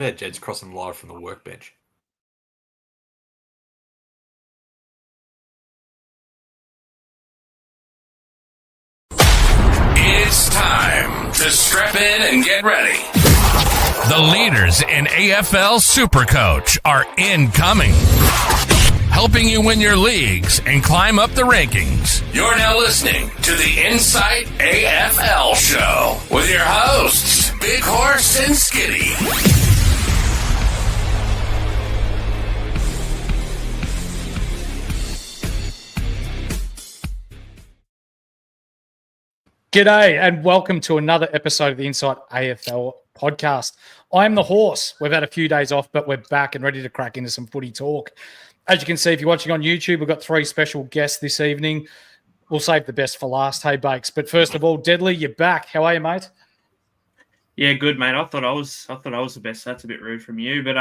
Yeah, Jed's crossing live from the workbench. It's time to strap in and get ready. The leaders in AFL SuperCoach are incoming, helping you win your leagues and climb up the rankings. You're now listening to the Insight AFL Show with your hosts, Big Horse and Skitty. G'day and welcome to another episode of the Insight AFL podcast. I'm the horse. We've had a few days off, but we're back and ready to crack into some footy talk. As you can see, if you're watching on YouTube, we've got three special guests this evening. We'll save the best for last, hey Bakes. But first of all, Deadly, you're back. How are you, mate? Yeah, good, mate. I thought I was the best. That's a bit rude from you, but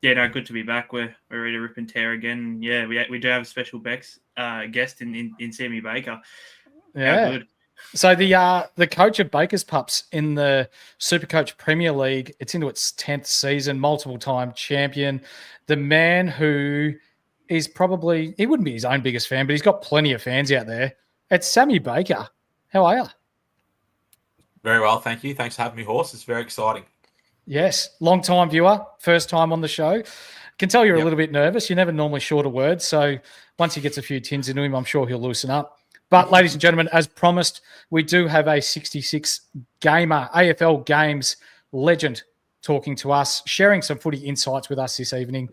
good to be back. We're ready to rip and tear again. Yeah, we do have a special guest in Sammy Baker. Yeah, good. So the coach of Baker's Pups in the SuperCoach Premier League, it's into its 10th season, multiple-time champion, the man who is probably, he wouldn't be his own biggest fan, but he's got plenty of fans out there. It's Sammy Baker. How are you? Very well, thank you. Thanks for having me, Horse. It's very exciting. Yes, long-time viewer, first time on the show. Can tell you're a little bit nervous. You're never normally short of words, so once he gets a few tins into him, I'm sure he'll loosen up. But, ladies and gentlemen, as promised, we do have a 66-gamer AFL Games legend talking to us, sharing some footy insights with us this evening.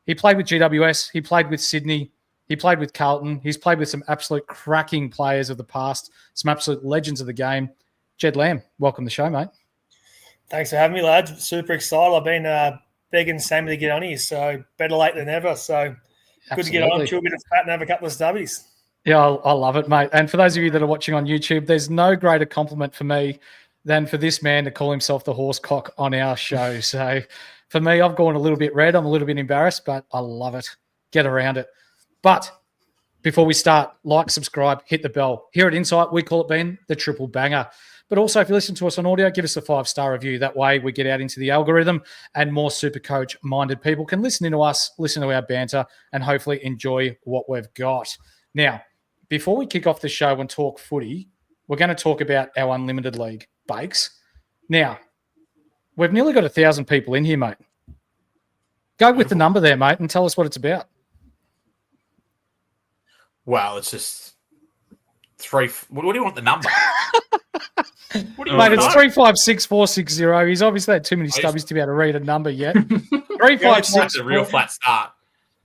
He played with GWS. He played with Sydney. He played with Carlton. He's played with some absolute cracking players of the past, some absolute legends of the game. Jed Lamb, welcome to the show, mate. Thanks for having me, lads. Super excited. I've been begging Sammy to get on here, so better late than never. So good to get on, chew a bit of fat and have a couple of stubbies. Yeah, I love it, mate. And for those of you that are watching on YouTube, there's no greater compliment for me than for this man to call himself the horse cock on our show. So for me, I've gone a little bit red. I'm a little bit embarrassed, but I love it. Get around it. But before we start, like, subscribe, hit the bell. Here at Insight, we call it being the triple banger. But also, if you listen to us on audio, give us a 5-star review. That way we get out into the algorithm and more SuperCoach-minded people can listen to us, listen to our banter, and hopefully enjoy what we've got. Now, before we kick off the show and talk footy, we're going to talk about our Unlimited League, Bakes. Now, we've nearly got 1,000 people in here, mate. Go with the number there, mate, and tell us what it's about. Well, it's just three. What do you want the number? Mate, it's 356-460. He's obviously had too many stubbies to be able to read a number yet. 356. That's a real flat start.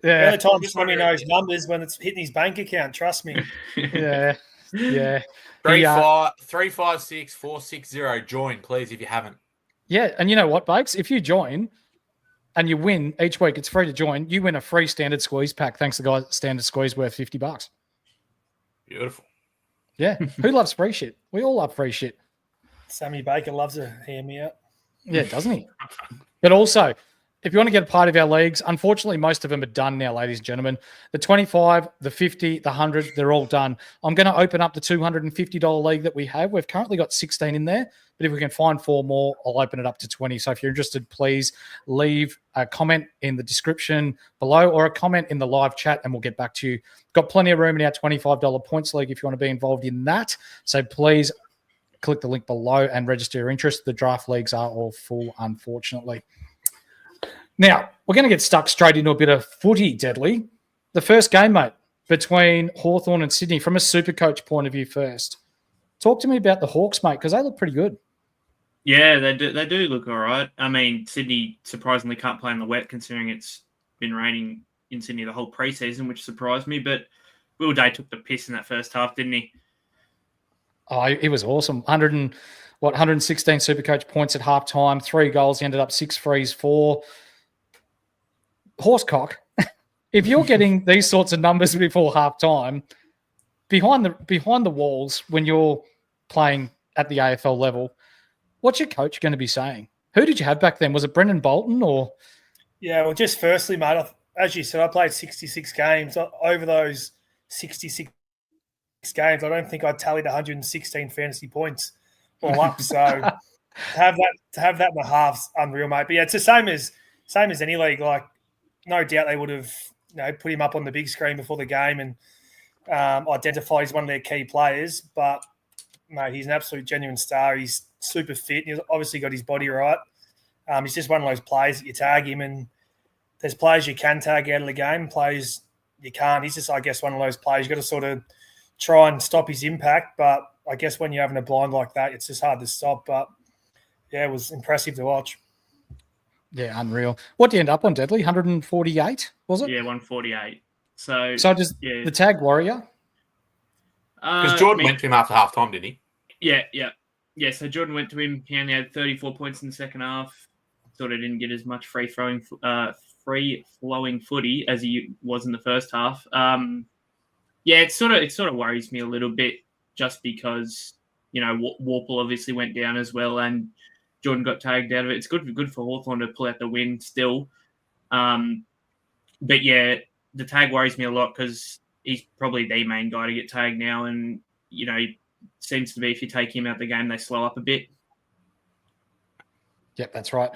Yeah. The only time Sammy knows numbers when it's hitting his bank account. Trust me. Yeah. 356-460. Join, please, if you haven't. Yeah, and you know what, Bakes? If you join and you win each week, it's free to join. You win a free standard squeeze pack. Thanks to the guys at Standard Squeeze worth $50. Beautiful. Yeah. Who loves free shit? We all love free shit. Sammy Baker loves to hear me out. Yeah, doesn't he? But also, if you want to get a part of our leagues, unfortunately, most of them are done now, ladies and gentlemen. The 25, the 50, the 100, they're all done. I'm going to open up the $250 league that we have. We've currently got 16 in there, but if we can find 4 more, I'll open it up to 20. So if you're interested, please leave a comment in the description below or a comment in the live chat and we'll get back to you. Got plenty of room in our $25 points league if you want to be involved in that. So please click the link below and register your interest. The draft leagues are all full, unfortunately. Now, we're going to get stuck straight into a bit of footy, Deadly. The first game, mate, between Hawthorn and Sydney, from a SuperCoach point of view first. Talk to me about the Hawks, mate, because they look pretty good. Yeah, they do look all right. I mean, Sydney surprisingly can't play in the wet considering it's been raining in Sydney the whole preseason, which surprised me. But Will Day took the piss in that first half, didn't he? Oh, it was awesome. 116 SuperCoach points at halftime, 3 goals. He ended up 6 frees, 4. Horsecock, if you're getting these sorts of numbers before halftime, behind the walls when you're playing at the AFL level, what's your coach going to be saying? Who did you have back then? Was it Brendan Bolton or? Yeah, well, just firstly, mate, as you said, I played 66 games. Over those 66 games, I don't think I tallied 116 fantasy points all up. So to have that in the halves, unreal, mate. But yeah, it's the same as any league. Like, no doubt they would have put him up on the big screen before the game and identified as one of their key players. But mate, he's an absolute genuine star. He's super fit. He's obviously got his body right. He's just one of those players that you tag him, and there's players you can tag out of the game, players you can't. He's just, I guess, one of those players. You've got to sort of try and stop his impact. But I guess when you're having a blind like that, it's just hard to stop. But yeah, it was impressive to watch. Yeah, unreal. What did you end up on, Deadly? 148, was it? Yeah, 148. So just the tag warrior? Because Jordan went to him after half time, didn't he? Yeah, so Jordan went to him. He only had 34 points in the second half. Sort of didn't get as much free-flowing footy as he was in the first half. It sort of worries me a little bit just because, Warple obviously went down as well and Jordan got tagged out of it. It's good for Hawthorn to pull out the win still. But yeah, the tag worries me a lot because he's probably the main guy to get tagged now. And, it seems to be if you take him out the game, they slow up a bit. Yep, that's right.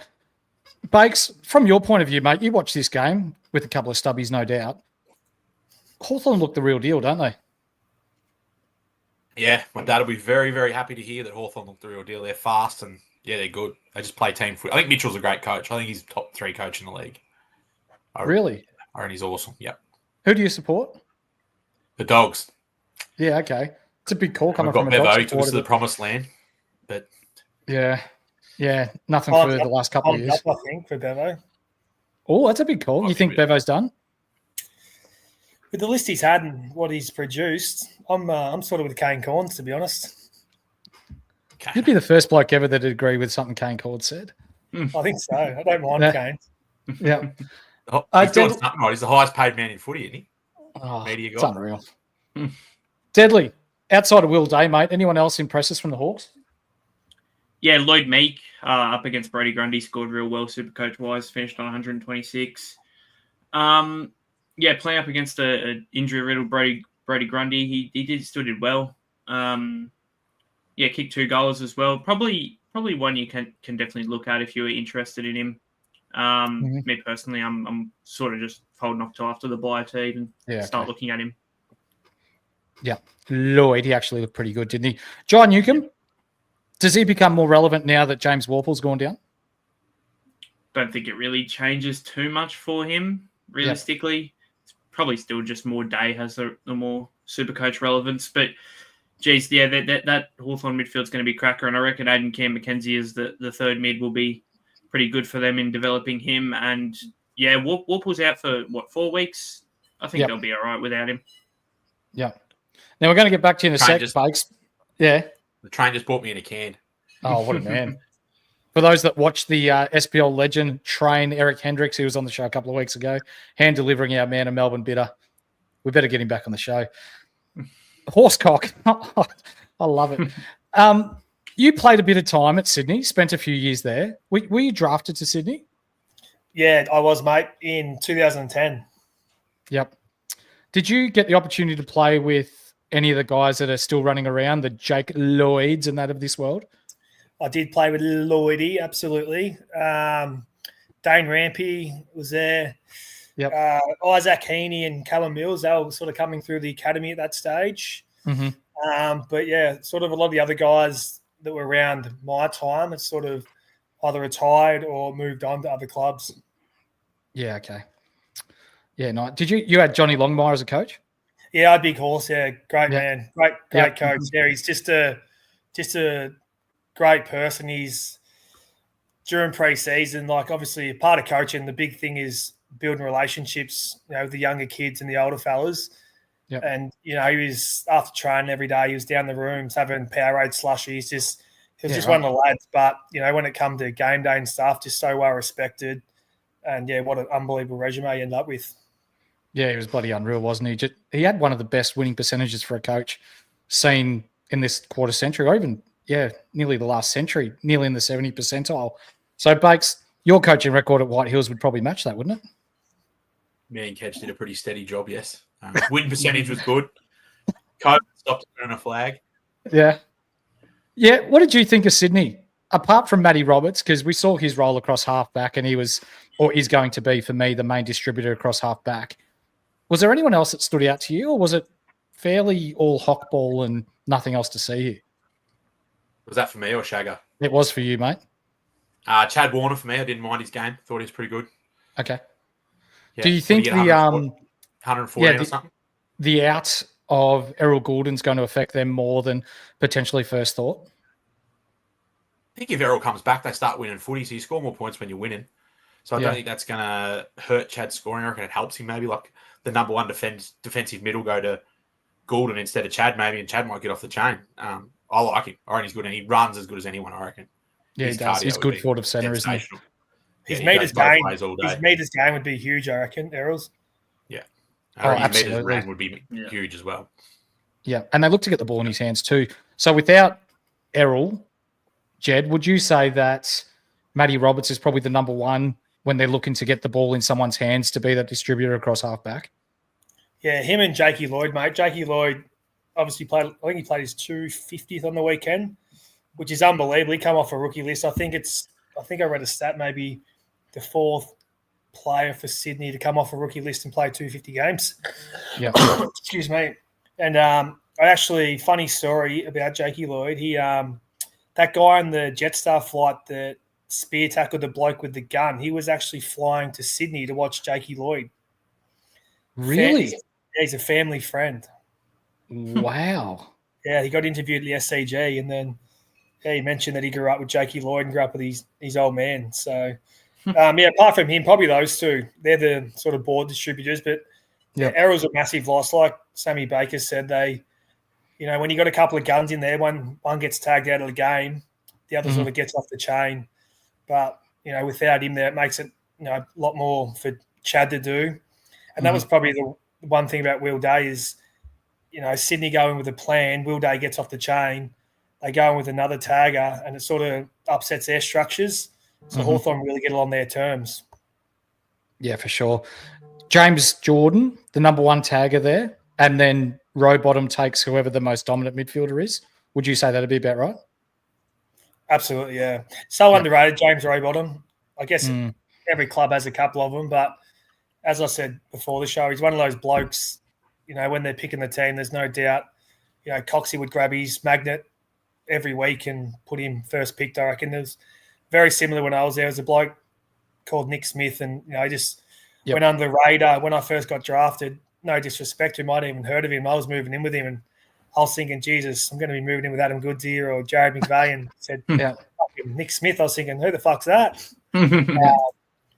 Bakes, from your point of view, mate, you watch this game with a couple of stubbies, no doubt. Hawthorn look the real deal, don't they? Yeah, my dad will be very, very happy to hear that Hawthorn look the real deal. They're fast and, yeah, they're good. They just play team foot. I think Mitchell's a great coach. I think he's top 3 coach in the league. Really? I reckon he's awesome. Yep. Who do you support? The Dogs. Yeah, okay. It's a big call coming from a Bevo. Dog He took us to the promised land. But yeah, nothing for the last couple of years. I think, for Bevo. Oh, that's a big call. You think Bevo's done? With the list he's had and what he's produced, I'm sort of with Kane Corns, to be honest. Okay. You'd be the first bloke ever that'd agree with something Kane Cord said. I think so. I don't mind Kane. Yeah. He's doing something right. He's the highest paid man in footy, isn't he? Media guy. It's unreal. Deadly. Outside of Will Day, mate, anyone else impresses from the Hawks? Yeah, Lloyd Meek up against Brody Grundy scored real well, SuperCoach-wise, finished on 126. Playing up against a injury-riddled Brody Grundy, he still did well. Kicked 2 goals as well. Probably one you can definitely look at if you were interested in him. Me personally, I'm sort of just holding off till after the bye to even start looking at him. Yeah, Lloyd, he actually looked pretty good, didn't he? John Newcomb, does he become more relevant now that James Warple's gone down? Don't think it really changes too much for him, realistically. It's probably still just more Day has the more SuperCoach relevance. But, geez, yeah, that Hawthorn midfield's going to be cracker. And I reckon Aidan Cam McKenzie as the third mid will be pretty good for them in developing him. And, yeah, Warple's out for, 4 weeks? I think they'll be all right without him. Yeah. Now, we're going to get back to you in a sec, Bakes. Yeah. The train just brought me in a can. Oh, what a man. For those that watched the SPL legend train, Eric Hendricks, he was on the show a couple of weeks ago, hand-delivering our man, a Melbourne bitter. We better get him back on the show. Horsecock. I love it. You played a bit of time at Sydney, spent a few years there. Were you drafted to Sydney? Yeah, I was, mate, in 2010. Yep. Did you get the opportunity to play with any of the guys that are still running around, the Jake Lloyds and that of this world? I did play with Lloydie, absolutely. Dane Rampy was there. Yep. Isaac Heaney and Callum Mills, they were sort of coming through the academy at that stage. Mm-hmm. But, yeah, sort of a lot of the other guys that were around my time had sort of either retired or moved on to other clubs. Yeah, okay. Yeah, no. Did you had Johnny Longmire as a coach? Yeah, I big horse. Yeah, great man, great coach. Yeah, he's just a great person. He's during pre-season, like obviously a part of coaching. The big thing is building relationships, with the younger kids and the older fellas. Yep. And he was after training every day. He was down the rooms having Powerade slushies. He was just one of the lads. But when it come to game day and stuff, just so well respected. And yeah, what an unbelievable resume you end up with. Yeah, he was bloody unreal, wasn't he? He had one of the best winning percentages for a coach seen in this quarter century, or even, nearly the last century, nearly in the 70 percentile. So, Bakes, your coaching record at White Hills would probably match that, wouldn't it? Me and Kedge did a pretty steady job, yes. Win percentage was good. COVID stopped on a flag. Yeah. Yeah, what did you think of Sydney? apart from Matty Roberts, because we saw his role across halfback and he was, or is going to be for me, the main distributor across halfback. Was there anyone else that stood out to you, or was it fairly all hockball and nothing else to see here? Was that for me or Shagger? It was for you, mate. Chad Warner for me. I didn't mind his game. Thought he was pretty good. Okay. Yeah. Do you think the 114 or something? The out of Errol Goulden's going to affect them more than potentially first thought? I think if Errol comes back, they start winning footy, so you score more points when you're winning. So I don't think that's going to hurt Chad's scoring. I reckon it helps him maybe, like the number one defensive middle go to Goulden instead of Chad maybe, and Chad might get off the chain. I like him. I reckon he's good, and he runs as good as anyone, I reckon. Yeah, he does. He's good forward of centre, isn't he? His meters game would be huge, I reckon, Errol's. Yeah. Absolutely. Meters ran would be huge as well. Yeah, and they look to get the ball in his hands too. So without Errol, Jed, would you say that Matty Roberts is probably the number one when they're looking to get the ball in someone's hands to be that distributor across halfback? Yeah, him and Jakey Lloyd, mate. Jakey Lloyd obviously played, I think he played his 250th on the weekend, which is unbelievable. He come off a rookie list. I think I read a stat, maybe the fourth player for Sydney to come off a rookie list and play 250 games. Yeah. Excuse me. And funny story about Jakey Lloyd. He that guy on the Jetstar flight that spear tackled the bloke with the gun, he was actually flying to Sydney to watch Jakey Lloyd. Really? He's a family friend. Wow. Yeah, he got interviewed at the SCG, and then he mentioned that he grew up with Jakey Lloyd and grew up with his old man. So, apart from him, probably those two. They're the sort of board distributors. But Errol's a massive loss. Like Sammy Baker said, when you got a couple of guns in there, one gets tagged out of the game, the other sort of gets off the chain. But, without him there, it makes it, a lot more for Chad to do. And that was probably the one thing about Will Day is, Sydney going with a plan, Will Day gets off the chain, they go in with another tagger, and it sort of upsets their structures. So Hawthorn really get it on their terms. Yeah, for sure. James Jordan, the number one tagger there, and then Rowbottom takes whoever the most dominant midfielder is. Would you say that'd be about right? Absolutely, yeah. So underrated, James Rowbottom. I guess every club has a couple of them, but as I said before the show, he's one of those blokes, when they're picking the team, there's no doubt, Coxie would grab his magnet every week and put him first picked, I reckon. It was very similar when I was there. There was a bloke called Nick Smith, and, just went under the radar when I first got drafted. No disrespect to him, I hadn't even heard of him. I was moving in with him, and I was thinking, Jesus, I'm going to be moving in with Adam Goods here or Jared McVeigh, and said, Nick Smith. I was thinking, who the fuck's that?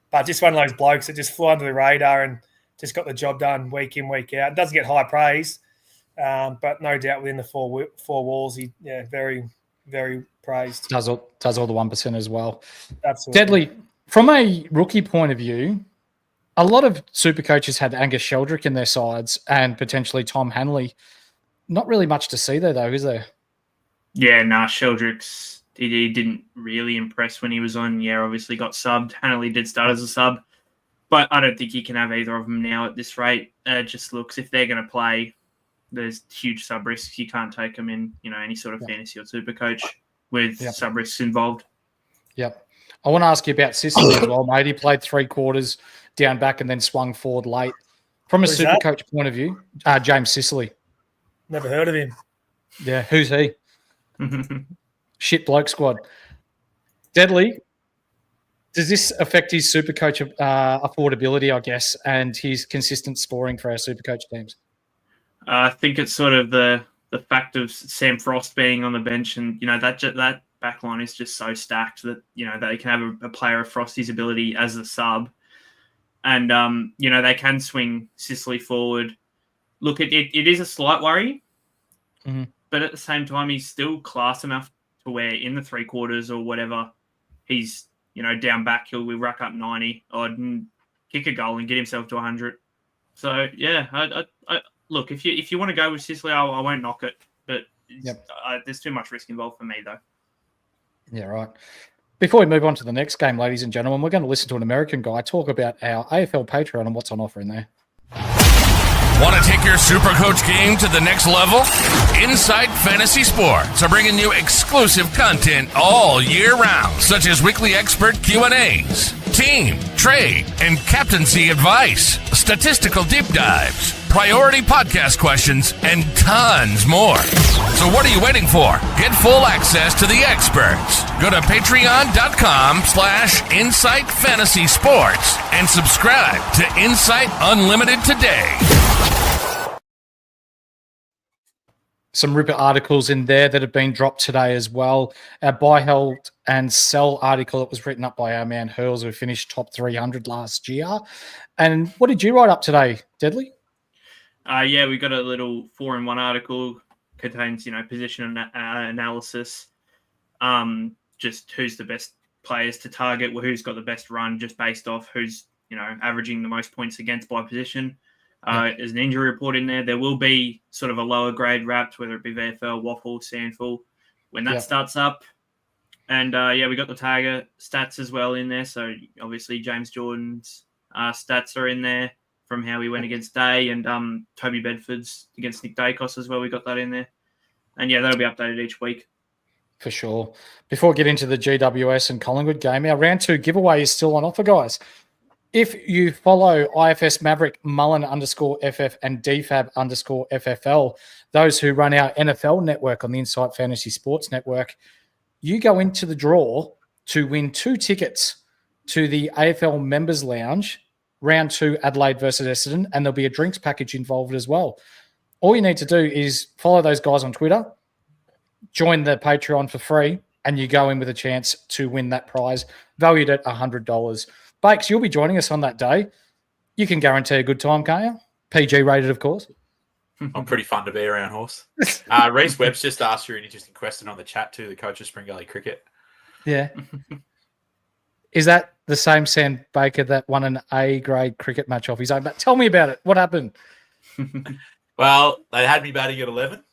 But just one of those blokes that just flew under the radar and just got the job done week in, week out. Doesn't get high praise, but no doubt within the four walls, he very, very praised. Does all the 1% as well. Absolutely. Deadly. From a rookie point of view, a lot of super coaches had Angus Sheldrick in their sides and potentially Tom Hanley. Not really much to see there, though, is there? Yeah, Sheldrick's he didn't really impress when he was on. Yeah, obviously got subbed. Hanley did start as a sub, but I don't think you can have either of them now at this rate. It just looks, if they're going to play, there's huge sub risks. You can't take them in, any sort of fantasy or super coach with sub risks involved. Yep. I want to ask you about Sicily as well, mate. He played 3 quarters down back and then swung forward late. From a super coach point of view, James Sicily. Never heard of him. Yeah, who's he? Shit bloke squad. Deadly. Does this affect his super coach affordability, I guess, and his consistent scoring for our super coach teams? I think it's sort of the fact of Sam Frost being on the bench, and that back line is just so stacked that they can have a player of Frosty's ability as a sub, and they can swing Sicily forward. Look, it is a slight worry, but at the same time, he's still class enough to where in the 3 quarters or whatever, he's down back, he'll rack up 90 and kick a goal and get himself to 100. So yeah, I look, if you want to go with Sicily, I won't knock it, but there's too much risk involved for me though. Yeah, right. Before we move on to the next game, ladies and gentlemen, we're going to listen to an American guy talk about our AFL Patreon and what's on offer in there. Want to take your SuperCoach game to the next level? Inside Fantasy Sports are bringing you exclusive content all year round, such as weekly expert Q&As, team, trade, and captaincy advice, statistical deep dives, priority podcast questions, and tons more. So what are you waiting for? Get full access to the experts. Go to patreon.com/Insight Fantasy Sports and subscribe to Insight Unlimited today. Some Ripper articles in there that have been dropped today as well. Our buy, held, and sell article that was written up by our man Hurls, who finished top 300 last year. And what did you write up today, Deadly? Yeah, we got a little 4-in-1 article, contains, position analysis, just who's the best players to target, who's got the best run, just based off who's, averaging the most points against by position. There's an injury report in there. There will be sort of a lower grade wrapped, whether it be VFL, Waffle, Sandful, when that starts up. And we got the Tiger stats as well in there. So obviously James Jordan's stats are in there from how he went against Day, and Toby Bedford's against Nick Dacos as well. We got that in there. And that'll be updated each week. For sure. Before we get into the GWS and Collingwood game, our round 2 giveaway is still on offer, guys. If you follow IFS Maverick, Mullen _FF and DFAB _FFL, those who run our NFL network on the Insight Fantasy Sports Network, you go into the draw to win 2 tickets to the AFL Members Lounge, round 2 Adelaide versus Essendon, and there'll be a drinks package involved as well. All you need to do is follow those guys on Twitter, join the Patreon for free, and you go in with a chance to win that prize valued at $100. Bakes, you'll be joining us on that day. You can guarantee a good time, can't you? PG rated, of course. I'm pretty fun to be around, Horse. Reece Webb's just asked you an interesting question on the chat too, the coach of Spring Gully Cricket. Yeah. Is that the same Sam Baker that won an A-grade cricket match off his own? But tell me about it. What happened? Well, they had me batting at 11,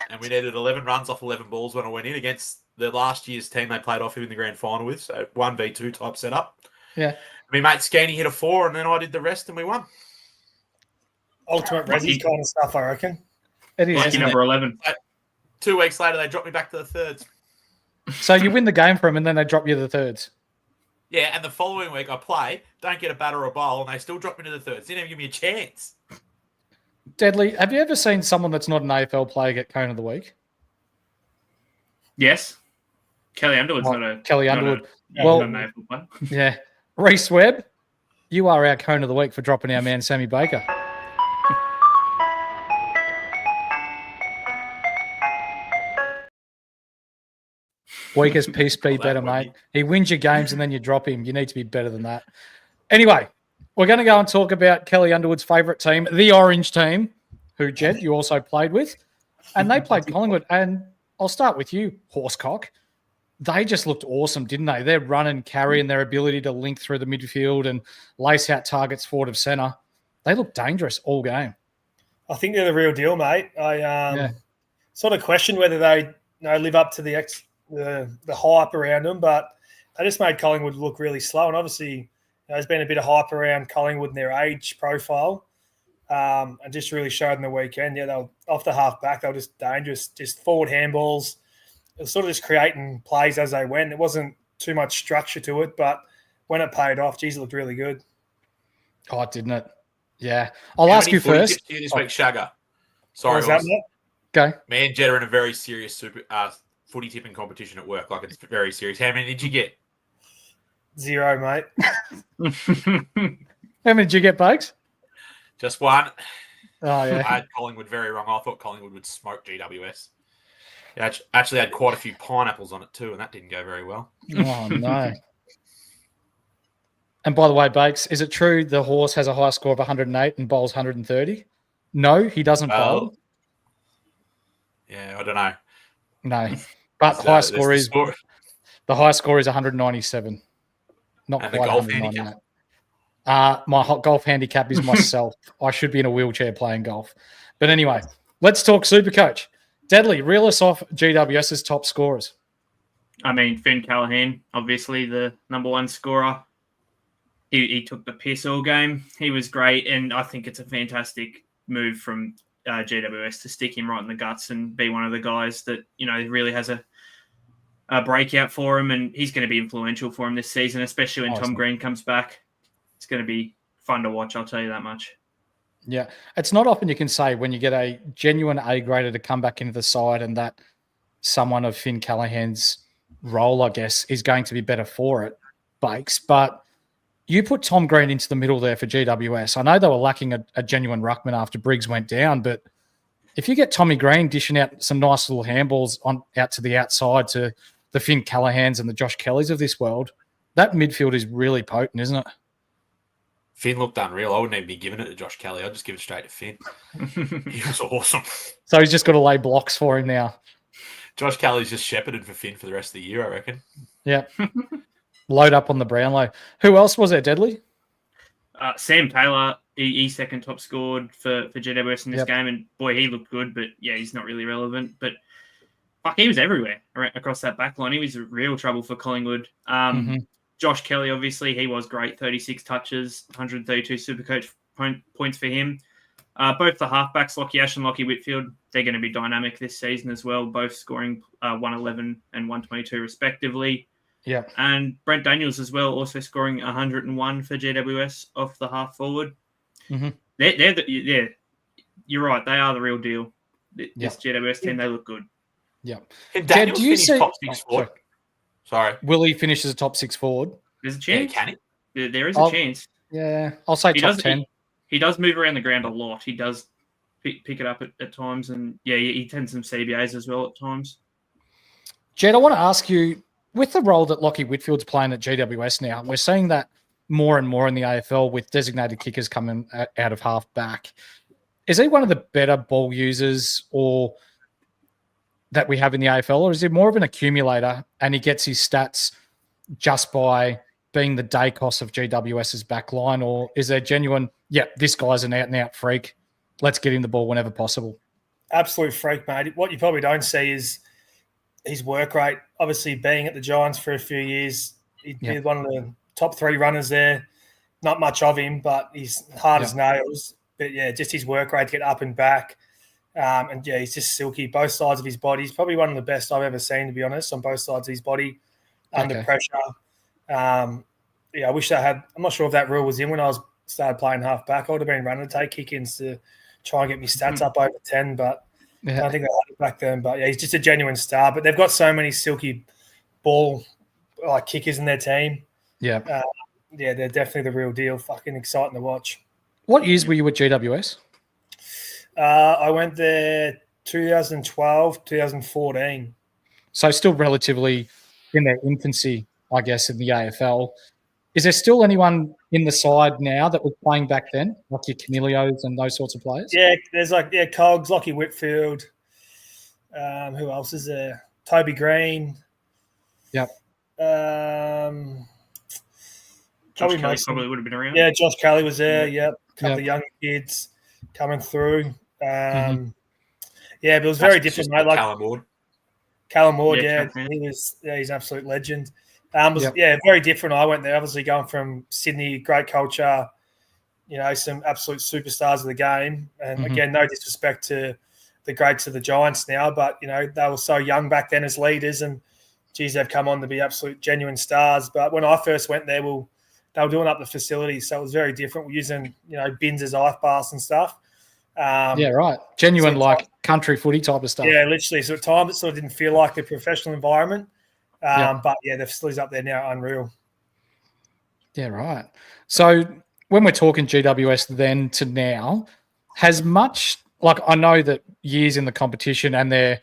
and we needed 11 runs off 11 balls when I went in against the last year's team they played off in the grand final with, so 1v2 type setup. Yeah. My mate Scanny hit a 4, and then I did the rest, and we won. Ultimate Resi kind of stuff, I reckon. It is. Lucky number 11. 2 weeks later, they dropped me back to the thirds. So you win the game for them, and then they drop you to the thirds. Yeah, and the following week I play, don't get a batter or a bowl, and they still drop me to the thirds. They didn't even give me a chance. Deadly, have you ever seen someone that's not an AFL player get Cone of the Week? Yes. Kelly Underwood's not an AFL player. Yeah. Reece Webb, you are our Cone of the Week for dropping our man Sammy Baker. Weak as peace be better, mate. He wins your games and then you drop him. You need to be better than that. Anyway, we're going to go and talk about Kelly Underwood's favourite team, the Orange team, who, Jed, you also played with. And they played Collingwood. And I'll start with you, Horsecock. They just looked awesome, didn't they? Their run and carry and their ability to link through the midfield and lace out targets forward of centre. They look dangerous all game. I think they're the real deal, mate. I sort of question whether they live up to the hype around them, but they just made Collingwood look really slow. And obviously, there's been a bit of hype around Collingwood and their age profile, and just really showed in the weekend. Yeah, they were off the half back. They were just dangerous, just forward handballs. It was sort of just creating plays as they went. It wasn't too much structure to it, but when it paid off, geez, it looked really good. Oh, didn't it? Yeah. I'll ask you first. This week, Shagger. Sorry, Go. Me and Jed are in a very serious footy tipping competition at work. Like, it's very serious. How many did you get? 0, mate. How many did you get, Bugs? Just 1. Oh, yeah. I had Collingwood very wrong. I thought Collingwood would smoke GWS. It actually had quite a few pineapples on it too, and that didn't go very well. Oh, no. And by the way, Bakes, is it true the Horse has a high score of 108 and bowls 130? No, he doesn't bowl. Yeah, I don't know. No, but the high score is 197. Not and quite the golf 198. handicap. My hot golf handicap is myself. I should be in a wheelchair playing golf. But anyway, let's talk SuperCoach. Deadly, reel us off GWS's top scorers. I mean, Finn Callahan, obviously the number 1 scorer. He took the piss all game. He was great, and I think it's a fantastic move from GWS to stick him right in the guts and be one of the guys that, really has a breakout for him, and he's going to be influential for him this season, especially when Tom Green comes back. It's going to be fun to watch, I'll tell you that much. Yeah, it's not often you can say when you get a genuine A-grader to come back into the side and that someone of Finn Callahan's role, I guess, is going to be better for it, Bakes. But you put Tom Green into the middle there for GWS. I know they were lacking a genuine ruckman after Briggs went down, but if you get Tommy Green dishing out some nice little handballs out to the outside to the Finn Callahans and the Josh Kellys of this world, that midfield is really potent, isn't it? Finn looked unreal. I wouldn't even be giving it to Josh Kelly. I'd just give it straight to Finn. He was awesome. So he's just got to lay blocks for him now. Josh Kelly's just shepherded for Finn for the rest of the year, I reckon. Yeah. Load up on the Brownlow. Who else was there, Deadly? Sam Taylor, he's second top scored for GWS in this game, and boy, he looked good, but yeah, he's not really relevant. But fuck, he was everywhere across that back line. He was real trouble for Collingwood. Josh Kelly, obviously, he was great. 36 touches, 132 SuperCoach points for him. Both the halfbacks, Lockie Ash and Lockie Whitfield, they're going to be dynamic this season as well, both scoring 111 and 122 respectively. Yeah. And Brent Daniels as well, also scoring 101 for GWS off the half forward. You're right. They are the real deal. This GWS team, they look good. Yeah. Can Daniels finish top six forward? Sorry. Will he finish as a top six forward? There's a chance. Yeah, can he? There is a chance. Yeah. I'll say top 10. He does move around the ground a lot. He does pick it up at times. And, yeah, he tends some CBAs as well at times. Jed, I want to ask you, with the role that Lockie Whitfield's playing at GWS now, we're seeing that more and more in the AFL with designated kickers coming out of half back. Is he one of the better ball users or that we have in the AFL, or is he more of an accumulator and he gets his stats just by being the day cost of GWS's back line, or is there genuine, this guy's an out-and-out freak, let's get him the ball whenever possible? Absolute freak, mate. What you probably don't see is his work rate. Obviously, being at the Giants for a few years, he'd be one of the top 3 runners there. Not much of him, but he's hard as nails. But, just his work rate to get up and back. He's just silky. Both sides of his body. He's probably one of the best I've ever seen, to be honest, on both sides of his body under pressure. I wish I had – I'm not sure if that rule was in when I started playing half-back. I would have been running to take kick-ins to try and get my stats up over 10, but I don't think they had it back then. But, he's just a genuine star. But they've got so many silky ball kickers in their team. Yeah. They're definitely the real deal. Fucking exciting to watch. What years were you at GWS? I went there 2012, 2014. So still relatively in their infancy, I guess, in the AFL. Is there still anyone in the side now that was playing back then, like your Canilios and those sorts of players? Yeah, there's Cogs, Lockie Whitfield. Who else is there? Toby Green. Yep. Josh Kelly probably would have been around. Yeah, Josh Kelly was there. Yep. A couple of young kids coming through. But it was very different, mate. Callum Ward, he's an absolute legend. Very different. I went there, obviously going from Sydney, great culture, some absolute superstars of the game. And again, no disrespect to the greats of the Giants now, but they were so young back then as leaders, and geez, they've come on to be absolute genuine stars. But when I first went there, they were doing up the facilities, so it was very different. We're using bins as ice baths and stuff. Right. Genuine, country footy type of stuff. Yeah, literally. So at times it sort of didn't feel like a professional environment. But the facilities up there now are unreal. Yeah, right. So when we're talking GWS then to now, has much, I know that years in the competition and they're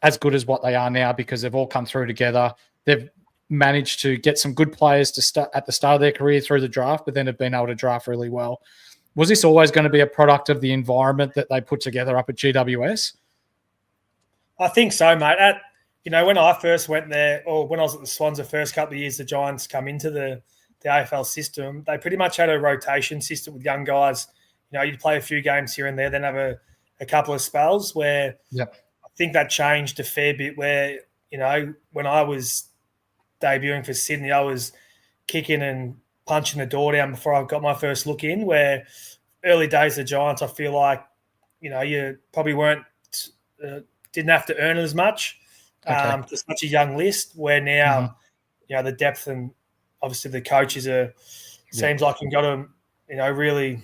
as good as what they are now because they've all come through together. They've managed to get some good players to start at the start of their career through the draft, but then have been able to draft really well. Was this always going to be a product of the environment that they put together up at GWS? I think so, mate. When I first went there, or when I was at the Swans the first couple of years, the Giants come into the AFL system, they pretty much had a rotation system with young guys. You'd play a few games here and there, then have a couple of spells where I think that changed a fair bit where, when I was debuting for Sydney, I was kicking and punching the door down before I got my first look in, where early days of the Giants, I feel like you probably weren't didn't have to earn as much for such a young list. Where now, the depth and obviously the coaches seems like you've got them, really.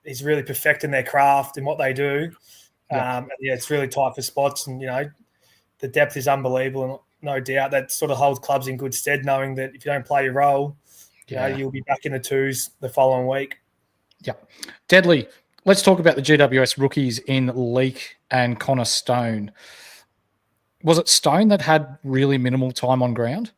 He's really perfecting their craft and what they do. It's really tight for spots, and the depth is unbelievable, and no doubt that sort of holds clubs in good stead, knowing that if you don't play your role, you'll be back in the twos the following week. Yeah, Deadly. Let's talk about the GWS rookies in Leake and Connor Stone. Was it Stone that had really minimal time on ground?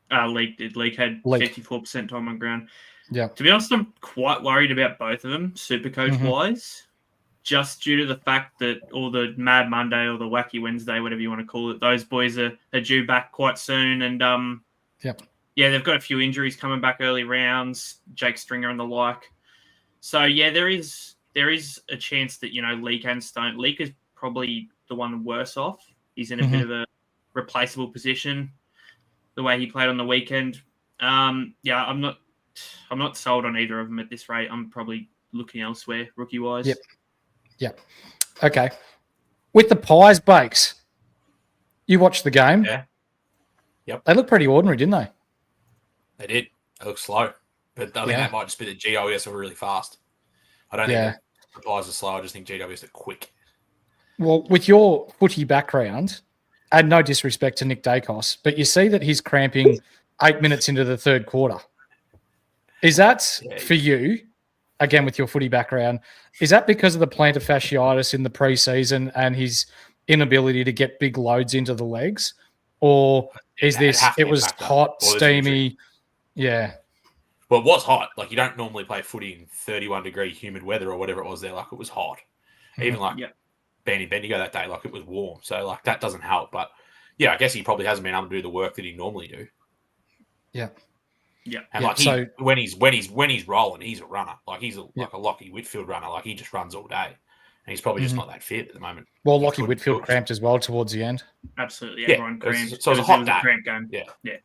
Leake did. Leake had 54% time on ground. Yeah. To be honest, I'm quite worried about both of them, SuperCoach wise, just due to the fact that all the Mad Monday or the Wacky Wednesday, whatever you want to call it, those boys are due back quite soon. And they've got a few injuries coming back early rounds, Jake Stringer and the like. So there is a chance that, Leake and Stone. Leake is probably the one worse off. He's in a bit of a replaceable position, the way he played on the weekend. I'm not sold on either of them at this rate. I'm probably looking elsewhere, rookie-wise. Yep. Okay. With the Pies Bakes, you watched the game. Yeah. Yep. They looked pretty ordinary, didn't they? They did. They looked slow. But I think that might just be that GWS are really fast. I don't think the Pies are slow. I just think GWS are quick. Well, with your footy background, and no disrespect to Nick Dacos, but you see that he's cramping 8 minutes into the third quarter. Is that for you, again, with your footy background, is that because of the plantar fasciitis in the preseason and his inability to get big loads into the legs? Or is it was hot, steamy? Yeah. Well, it was hot. Like, you don't normally play footy in 31-degree humid weather or whatever it was there. Like, it was hot. Even Bendigo that day, like, it was warm. So, like, that doesn't help. But, I guess he probably hasn't been able to do the work that he normally do. Yeah. Yeah, and when he's rolling, he's a runner. Like he's like a Lockie Whitfield runner. Like he just runs all day, and he's probably just not that fit at the moment. Well, Lockie Whitfield cramped as well towards the end. Absolutely, everyone cramped. So it was a hot day. Cramp game. Yeah.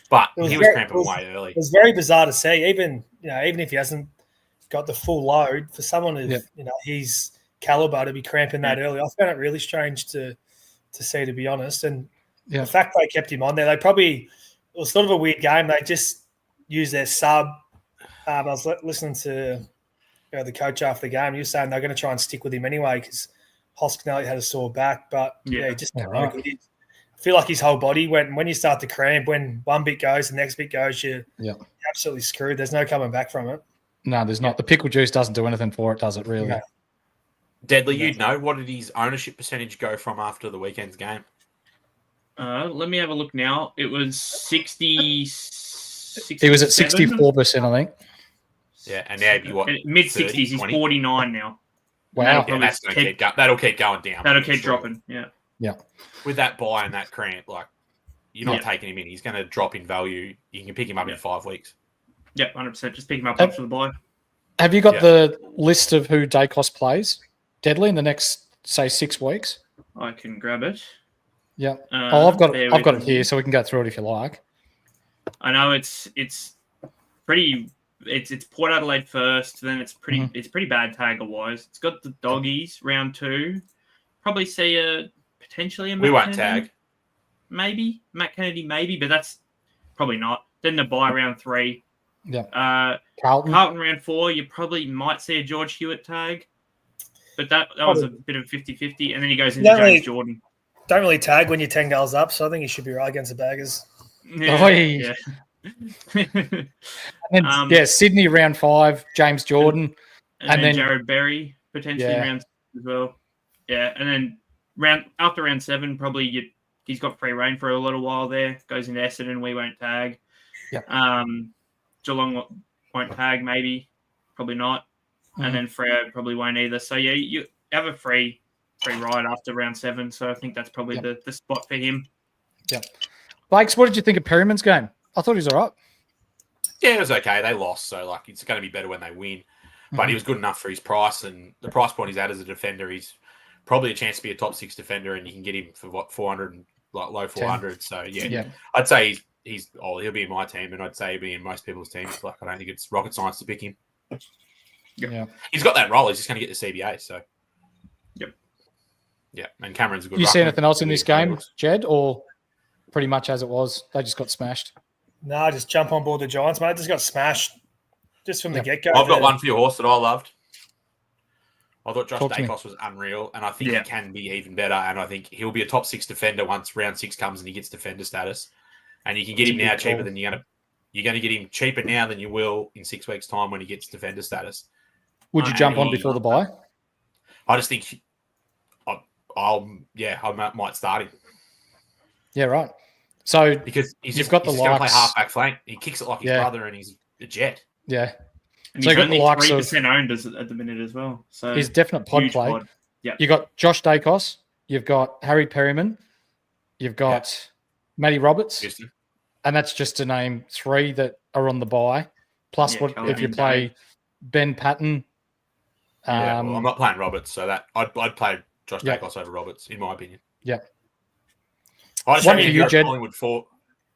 But he was cramping way early. It was very bizarre to see. Even if he hasn't got the full load, for someone of his caliber to be cramping that early, I found it really strange to see, to be honest. And the fact they kept him on there, it was sort of a weird game. They just use their sub. I was listening to the coach after the game. He was saying they're going to try and stick with him anyway because Hoskinelli had a sore back. But he just I feel like his whole body when you start to cramp, when one bit goes, the next bit goes, you're absolutely screwed. There's no coming back from it. No, there's not. The pickle juice doesn't do anything for it, does it? Really? No. Deadly, you'd know. What did his ownership percentage go from after the weekend's game? Let me have a look now. It was 60. He was at 64%, I think. Yeah, and now he'd be what? Mid-60s. He's 49 now. Wow. That'll keep going down. That'll keep dropping, Yeah. With that buy and that cramp, like, you're not taking him in. He's going to drop in value. You can pick him up in 5 weeks. Yeah, 100%. Just pick him up after the buy. Have you got the list of who Dacos plays, Deadly, in the next, say, 6 weeks? I can grab it. Yeah. I've got it here, so we can go through it if you like. I know it's pretty. It's Port Adelaide first, then it's pretty bad tagger wise. It's got the Doggies round 2. Probably see potentially a Matt won't Kennedy. tag. Maybe Matt Kennedy, but that's probably not. Then the bye round 3. Yeah. Carlton round 4. You probably might see a George Hewitt tag, but that was a bit of 50-50, and then he goes into James Jordan. Don't really tag when you're 10 goals up, so I think he should be right against the Baggers. Yeah. Sydney round 5, James Jordan, and then Jared Berry potentially round 6 as well. Yeah, and then after round 7, probably he's got free reign for a little while there. Goes into Essendon, we won't tag. Yeah. Geelong won't tag, maybe, probably not, and then Freo probably won't either. So you have a free ride after round 7. So I think that's probably the spot for him. Yeah. Bakes, what did you think of Perryman's game? I thought he was all right. Yeah, it was okay. They lost, so like it's going to be better when they win. But he was good enough for his price, and the price point he's at as a defender, he's probably a chance to be a top 6 defender, and you can get him for what 400 and like low 400. So I'd say he'll be in my team, and I'd say he'll be in most people's teams. Like I don't think it's rocket science to pick him. Yeah, he's got that role. He's just going to get the CBA. So Yeah, and Cameron's a good. You see ruckman. anything else in this game, Looks- Jed, or pretty much as it was? They just got smashed. No, just jump on board the Giants, mate. Just got smashed just from the get-go. I've got one for your horse that I loved. I thought Josh Talk to me. Dacos was unreal, and I think he can be even better. And I think he'll be a top 6 defender once round 6 comes and he gets defender status. And you can get him now cheaper than you're gonna get him cheaper now than you will in 6 weeks' time when he gets defender status. Would you jump on before the bye? I just think I might start him. Yeah, right. So Because he's you've got the he's going to play likes. halfback flank. He kicks it like his brother, and he's a jet. Yeah, And So he's you got the only likes of- 3% owned at the minute as well. So he's definite pod huge play. pod. Yeah. You got Josh Dacos. You've got Harry Perryman. You've got Matty Roberts, Houston. and that's just to name 3 that are on the bye. Plus, Yeah, what Calvin if you Day. play Ben Patton? Yeah, well, I'm not playing Roberts, so that I'd play Josh Yeah. Dacos over Roberts, in my opinion. Yeah. I just One think for if you, you're Jed. Collingwood for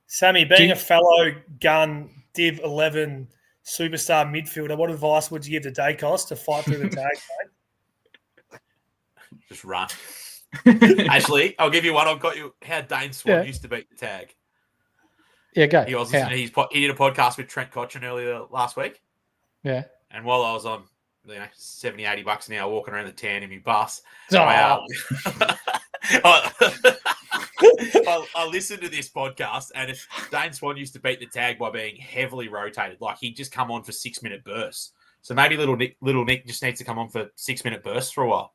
Sammy, being a fellow gun Div 11 superstar midfielder, what advice would you give to Dacos to fight through the tag, mate? just run. Actually, I'll give you one. I've got you. How Dane Swan used to beat the tag. Yeah, go. He was How? listening. He did a podcast with Trent Cotchin earlier last week, Yeah. and while I was on, $70, $80 an hour walking around the town in my bus, Oh. I listened to this podcast, and Dane Swan used to beat the tag by being heavily rotated. Like he'd just come on for 6-minute bursts. So maybe little Nick just needs to come on for 6-minute bursts for a while,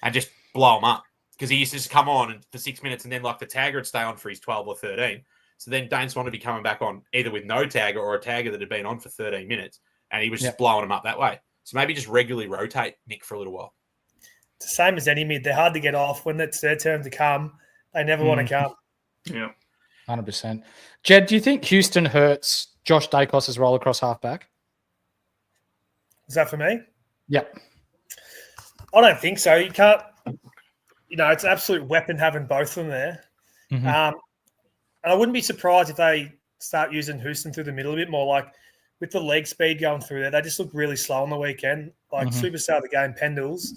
and just blow him up, because he used to just come on for 6 minutes, and then like the tagger would stay on for his 12 or 13. So then Dane Swan would be coming back on either with no tagger or a tagger that had been on for 13 minutes, and he was just blowing him up that way. So maybe just regularly rotate Nick for a little while. It's the same as any mid. They're hard to get off. When it's their turn to come, they never want to come. Yeah. 100%. Jed, do you think Houston hurts Josh Dacos' role across halfback? Is that for me? Yep. I don't think so. You can't, it's an absolute weapon having both of them there. Mhm. And I wouldn't be surprised if they start using Houston through the middle a bit more. Like with the leg speed going through there, they just look really slow on the weekend. Like superstar of the game, Pendles,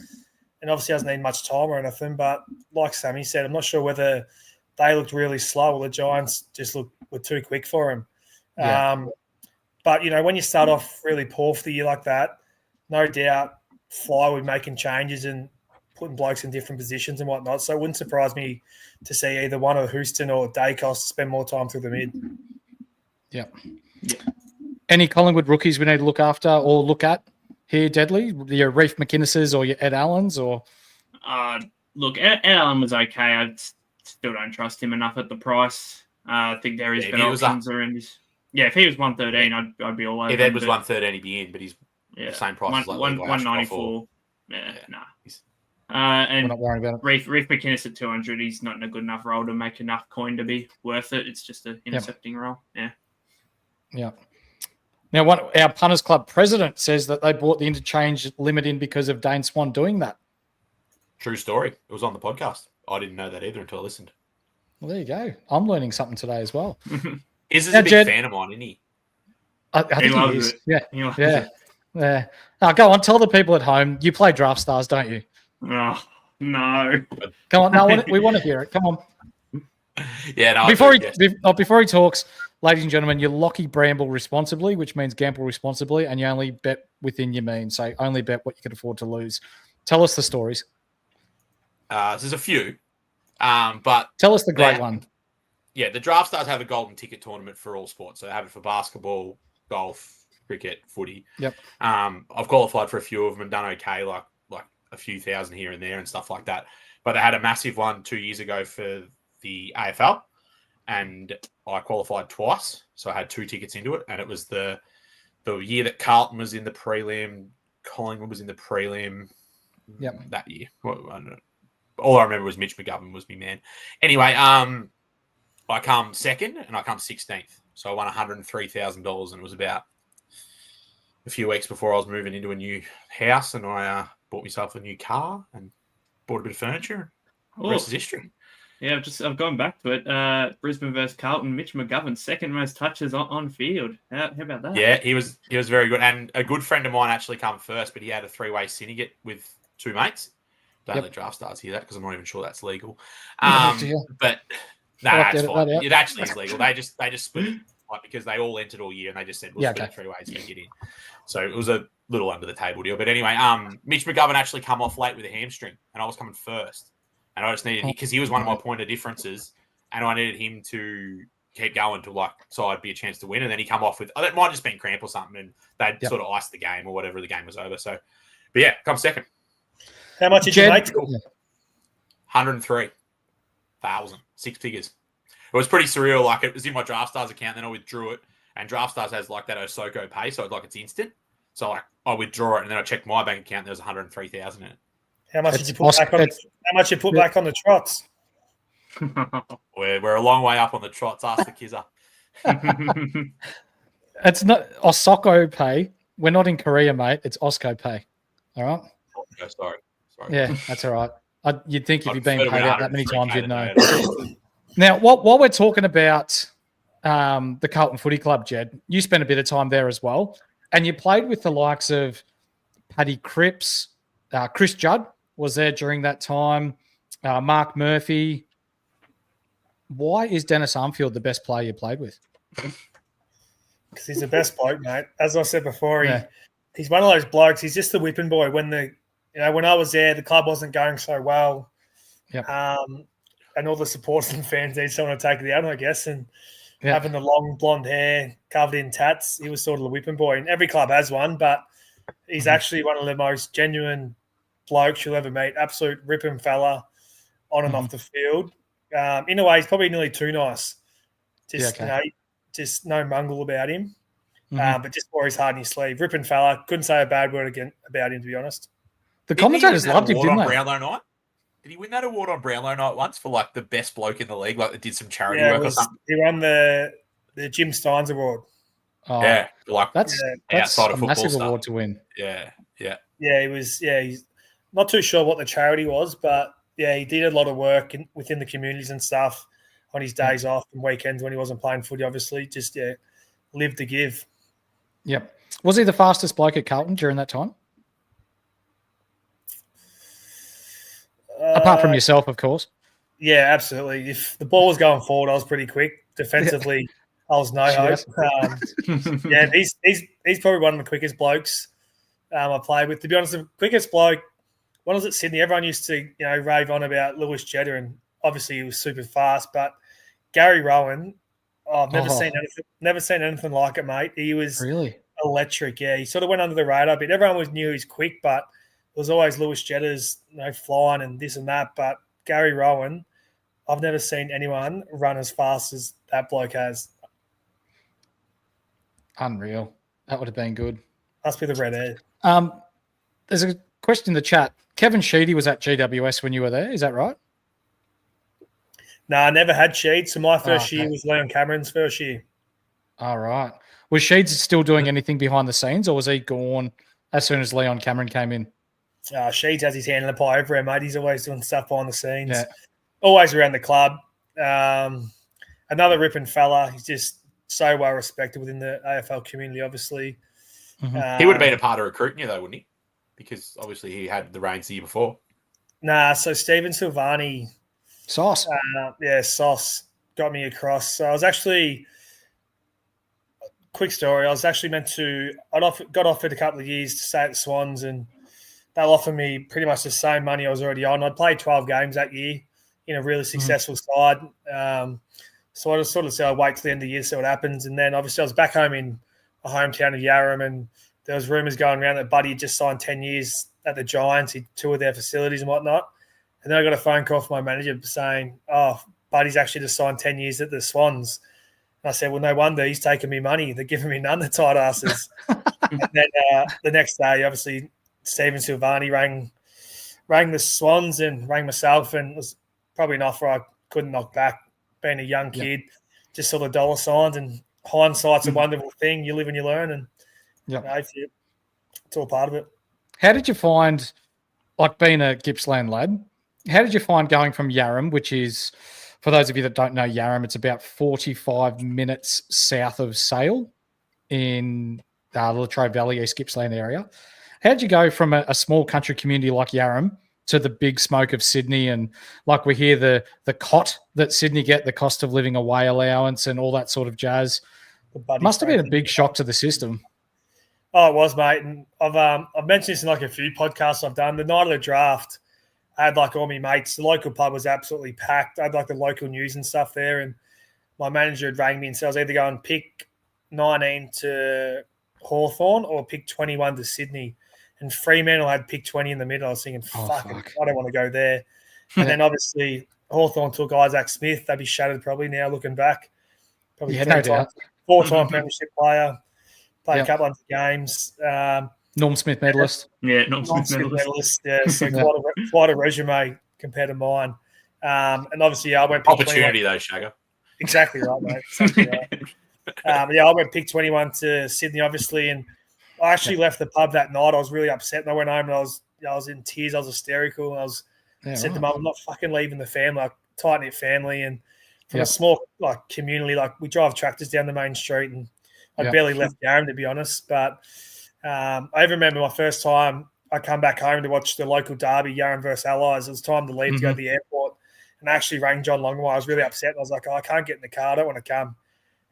and obviously hasn't need much time or anything. But like Sammy said, I'm not sure whether they looked really slow or the Giants just were too quick for him. Yeah. But, when you start off really poor for the year like that, no doubt Fly would making changes and putting blokes in different positions and whatnot. So it wouldn't surprise me to see either one of Houston or Dacos spend more time through the mid. Yeah. Any Collingwood rookies we need to look after or look at here, Deadly? Your Reef McInnes's or your Ed Allens? Or Look, Ed Allen was okay. I still don't trust him enough at the price. I think there is better options around this. Yeah, if he was 113, I'd be all over. If Ed was 113, he'd be in, but he's the same price as like 194. Yeah, nah. And we're not worrying about it. Reef McInnes at 200, he's not in a good enough role to make enough coin to be worth it. It's just an intercepting role. Yeah. Yeah. Now, our Punters Club president says that they brought the interchange limit in because of Dane Swan doing that. True story. It was on the podcast. I didn't know that either until I listened. Well, there you go. I'm learning something today as well. Is a big fan of mine, isn't he? I think loves he is. it. Yeah. He loves Yeah. it. Yeah. Now, go on. Tell the people at home. You play Draft Stars, don't you? Oh, no. Come on. No, we want to hear it. Come on. Yeah. No. Before he talks, ladies and gentlemen, you Lockie Bramble responsibly, which means gamble responsibly, and you only bet within your means. So only bet what you can afford to lose. Tell us the stories. There's a few, but tell us the great one. Yeah, the Draft Stars have a golden ticket tournament for all sports. So they have it for basketball, golf, cricket, footy. Yep. I've qualified for a few of them and done okay, like a few thousand here and there and stuff like that. But they had a massive one 2 years ago for the AFL, and I qualified twice, so I had 2 tickets into it. And it was the year that Carlton was in the prelim, Collingwood was in the prelim. Yep. That year. Well, I don't know. All I remember was Mitch McGovern was my man. Anyway, I come second and I come 16th. So I won $103,000, and it was about a few weeks before I was moving into a new house, and I bought myself a new car and bought a bit of furniture. The rest is history. Yeah, I've gone back to it. Brisbane versus Carlton. Mitch McGovern, second most touches on field. How about that? Yeah, he was very good. And a good friend of mine actually come first, but he had a 3-way syndicate with 2 mates. Don't let draft stars hear that because I'm not even sure that's legal. dear. But it's fine. It actually is legal. They just split it because they all entered all year and they just said we'll split it 3 ways to get in. So it was a little under the table deal. But anyway, Mitch McGovern actually come off late with a hamstring, and I was coming first, and I just needed because he was one of my point of differences, and I needed him to keep going so I'd be a chance to win. And then he come off with it might have just been cramp or something, and they'd sort of iced the game or whatever. The game was over. So, but yeah, come second. How much did you make? 103,000, 6 figures. It was pretty surreal. Like it was in my DraftStars account, then I withdrew it, and DraftStars has like that Osoko pay, so it's instant. So like I withdraw it, and then I checked my bank account. There was 103,000 in it. How much did you put back on? How much you put back on the trots? We're a long way up on the trots. Ask the Kizzer. It's not Osoko pay. We're not in Korea, mate. It's Osco pay. All right. Oh, sorry. Yeah, that's all right. You'd think if you've been paid out that many times, you'd know. Know. Now, while we're talking about the Carlton Footy Club, Jed, you spent a bit of time there as well, and you played with the likes of Paddy Cripps, Chris Judd was there during that time, Mark Murphy. Why is Dennis Armfield the best player you played with? Because he's the best bloke, mate. As I said before, he's one of those blokes. He's just the whipping boy. When I was there, the club wasn't going so well. Yep. And all the supporters and fans need someone to take it out, I guess. And having the long blonde hair covered in tats, he was sort of the whipping boy. And every club has one, but he's actually one of the most genuine blokes you'll ever meet. Absolute ripping fella on and off the field. In a way, he's probably nearly too nice. Just no mungle about him. But just wore his heart in his sleeve. Ripping fella. Couldn't say a bad word again about him, to be honest. The commentators loved him, didn't they? Brownlow night? Did he win that award on Brownlow night once for like the best bloke in the league? Like they did some charity work or something? He won the Jim Steins award. Oh, yeah, that's outside of a massive stuff. award to win. Yeah. He was. Yeah, he's not too sure what the charity was, but he did a lot of work within the communities and stuff on his days off and weekends when he wasn't playing footy. Obviously, just lived to give. Yep. Was he the fastest bloke at Carlton during that time? Apart from yourself, of course. Yeah, absolutely. If the ball was going forward, I was pretty quick. Defensively, I was no hope. He's probably one of the quickest blokes I played with. To be honest, the quickest bloke, when I was at Sydney, everyone used to rave on about Lewis Jetta, and obviously he was super fast. But Gary Rowan, I've never seen anything like it, mate. He was really electric. Yeah, he sort of went under the radar a bit. Everyone knew he was quick, but there was always Lewis Jetta's flying and this and that. But Gary Rowan, I've never seen anyone run as fast as that bloke has. Unreal. That would have been good. Must be the red hair. There's a question in the chat. Kevin Sheedy was at GWS when you were there. Is that right? No, I never had Sheed. So my first year was Leon Cameron's first year. All right. Was Sheed still doing anything behind the scenes, or was he gone as soon as Leon Cameron came in? Sheeds has his hand in the pie everywhere, mate. He's always doing stuff behind the scenes. Yeah. Always around the club. Another ripping fella. He's just so well respected within the AFL community, obviously. He would have been a part of recruiting you, though, wouldn't he? Because obviously he had the reins the year before. Nah, so Stephen Silvani. Sauce. Sauce got me across. So I was actually, quick story, I was actually meant to, got offered a couple of years to stay at the Swans, and they'll offer me pretty much the same money I was already on. I'd played 12 games that year in a really successful side. So I just sort of said I'd wait till the end of the year to see what happens. And then obviously I was back home in my hometown of Yarram, and there was rumours going around that Buddy had just signed 10 years at the Giants. He'd toured their facilities and whatnot. And then I got a phone call from my manager saying, Buddy's actually just signed 10 years at the Swans. And I said, well, no wonder. He's taking me money. They're giving me none, the tight asses. And then the next day, obviously, Stephen Silvani rang the Swans and rang myself, and it was probably an offer I couldn't knock back. Being a young kid, just saw the dollar signs, and hindsight's a wonderful thing. You live and you learn, and it's all part of it. How did you find, like being a Gippsland lad, how did you find going from Yarram, which is, for those of you that don't know Yarram, it's about 45 minutes south of Sale in the Latrobe Valley, East Gippsland area. How did you go from a small country community like Yarram to the big smoke of Sydney, and like we hear the cot that Sydney get, the cost of living away allowance and all that sort of jazz. Must have been a big shock to the system. Oh, it was, mate. And I've mentioned this in like a few podcasts I've done. The night of the draft, I had like all my mates. The local pub was absolutely packed. I had like the local news and stuff there, and my manager had rang me and said I was either going to pick 19 to Hawthorn or pick 21 to Sydney. And Fremantle had pick 20 in the middle. I was thinking, fuck. I don't want to go there. And then obviously Hawthorn took Isaac Smith. They'd be shattered probably now looking back. Probably no doubt. 4-time premiership player. Played a couple of games. Norm Smith medalist. Yeah, Norm Smith medalist. Yeah, so quite a resume compared to mine. And obviously, I went pick opportunity 21. Though, Shagger. Exactly right, mate. Exactly right. I went pick 21 to Sydney, obviously, and I actually left the pub that night. I was really upset, and I went home and I was in tears. I was hysterical, and I said to Mum, "I'm not fucking leaving the family, like tight knit family, and from a small like community. Like we drive tractors down the main street, and I barely left home, to be honest. But I even remember my first time I come back home to watch the local derby, Yarran versus Allies. It was time to leave to go to the airport, and I actually rang John Longmire. I was really upset. I was like, I can't get in the car. I don't want to come.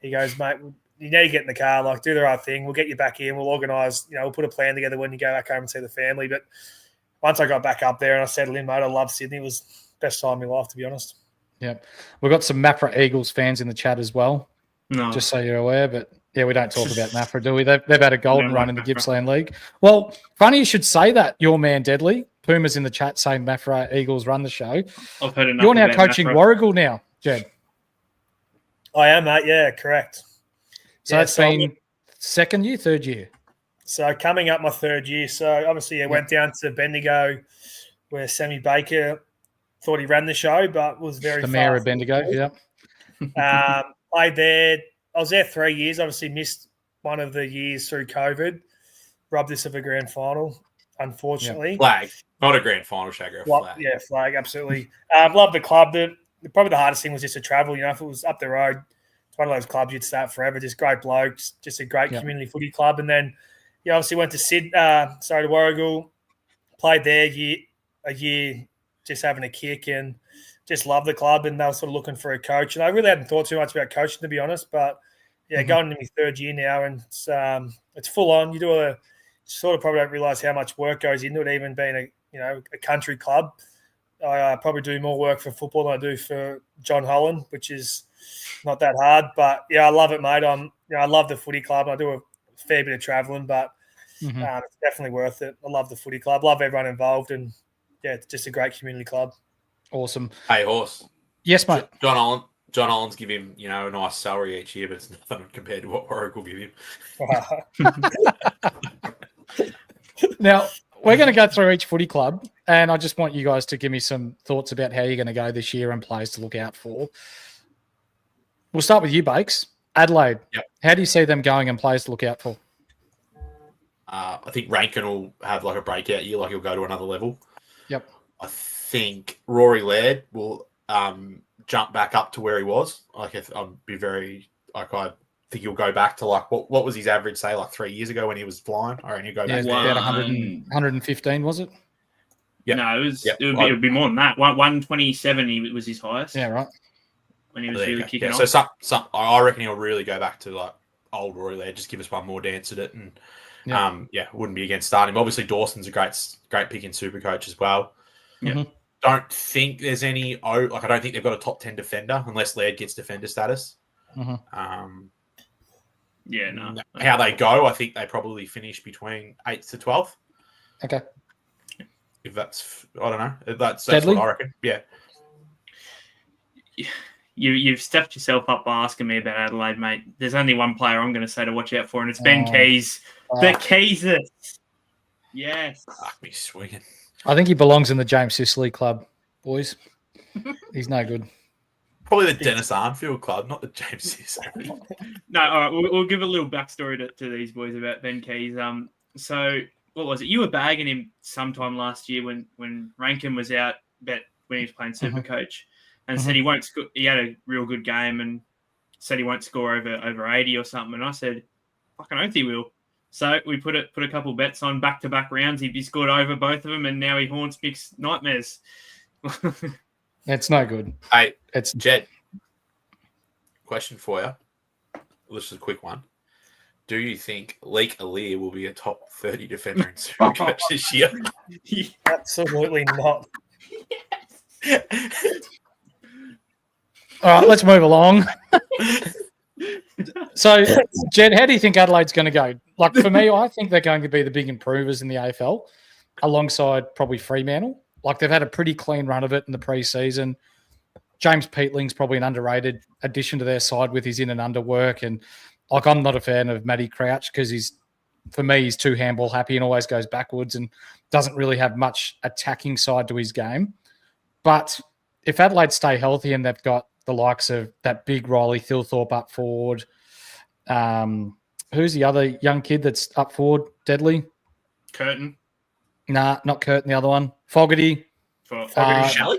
He goes, mate, you need to get in the car, like do the right thing. We'll get you back in. We'll organise, we'll put a plan together when you go back home and see the family. But once I got back up there and I settled in, mate, I love Sydney. It was the best time of my life, to be honest. Yeah. We've got some Mapra Eagles fans in the chat as well. No. Just so you're aware, but yeah, we don't talk about Mapra, do we? They've had a golden run in the Gippsland League. Well, funny you should say that, your man Deadly. Puma's in the chat saying Mapra Eagles run the show. I've heard enough. You're now coaching Warragul now, Jed. I am, mate. Yeah, correct. So that's been second year, third year? So coming up my third year. So obviously I went down to Bendigo where Sammy Baker thought he ran the show, but was very the mayor of Bendigo, played there. I was there 3 years. Obviously missed one of the years through COVID. Robbed us of a grand final, unfortunately. Flag, not a grand final, Shagger. Flag. Yeah, flag, absolutely. Love the club. Probably the hardest thing was just to travel. If it was up the road, it's one of those clubs you'd stay at forever. Just great blokes, just a great community footy club. And then, obviously went to Warragul, played there a year, just having a kick and just loved the club. And they were sort of looking for a coach. And I really hadn't thought too much about coaching, to be honest. But going into my third year now, and it's full on. You probably don't realise how much work goes into it, even being a country club. I probably do more work for football than I do for John Holland, which is not that hard. But I love it, mate. I love the footy club. I do a fair bit of travelling, but it's definitely worth it. I love the footy club. Love everyone involved, and it's just a great community club. Awesome. Hey, Horse. Yes, mate. John Holland's give him, a nice salary each year, but it's nothing compared to what Warwick will give him. Now, we're going to go through each footy club, and I just want you guys to give me some thoughts about how you're going to go this year and players to look out for. We'll start with you, Bakes. Adelaide. Yep. How do you see them going and players to look out for? I think Rankin will have like a breakout year, like he'll go to another level. Yep. I think Rory Laird will jump back up to where he was. I think he'll go back to like what was his average, say, like 3 years ago when he was flying? I reckon he'll go back to about 115, was it? Yeah. No, it would be more than that. 127 was his highest. Yeah, right. When he was really kicking off. So I reckon he'll really go back to like old Rory Laird, just give us one more dance at it, and wouldn't be against starting him. Obviously, Dawson's a great pick in Supercoach as well. Yeah. Don't think there's any I don't think they've got a top 10 defender unless Laird gets defender status. Mm-hmm. How they go, I think they probably finish between 8th to 12th. Okay. If that's, I don't know. That's Deadly? what I reckon. Yeah. You've stepped yourself up by asking me about Adelaide, mate. There's only one player I'm going to say to watch out for, and it's Ben Keys. The Keyses. Yes. Fuck me swinging. I think he belongs in the James Sicily club, boys. He's no good. Probably the Dennis Arnfield club, not the James Sicily. No, all right. We'll give a little backstory to these boys about Ben Keys. So what was it? You were bagging him sometime last year when Rankin was out, when he was playing Supercoach, and said he won't score. He had a real good game and said he won't score over 80 or something. And I said, fucking oath he will. So we put a couple bets on back-to-back rounds. He scored over both of them, and now he haunts Mick's nightmares. It's no good. Hey, It's Jed. Question for you. This is a quick one. Do you think Leek Alir will be a top 30 defender in SuperCoach this year? Absolutely not. all right. Let's move along. So, Jed, how do you think Adelaide's going to go? Like for me, I think they're going to be the big improvers in the AFL, alongside probably Fremantle. Like they've had a pretty clean run of it in the preseason. James Peatling's probably an underrated addition to their side with his in and under work. And like I'm not a fan of Matty Crouch because for me, he's too handball happy and always goes backwards and doesn't really have much attacking side to his game. But if Adelaide stay healthy and they've got the likes of that big Riley Thilthorpe up forward, who's the other young kid that's up forward? Deadly? Curtin. Nah, not Curtin, the other one. Fogarty. Rochelle?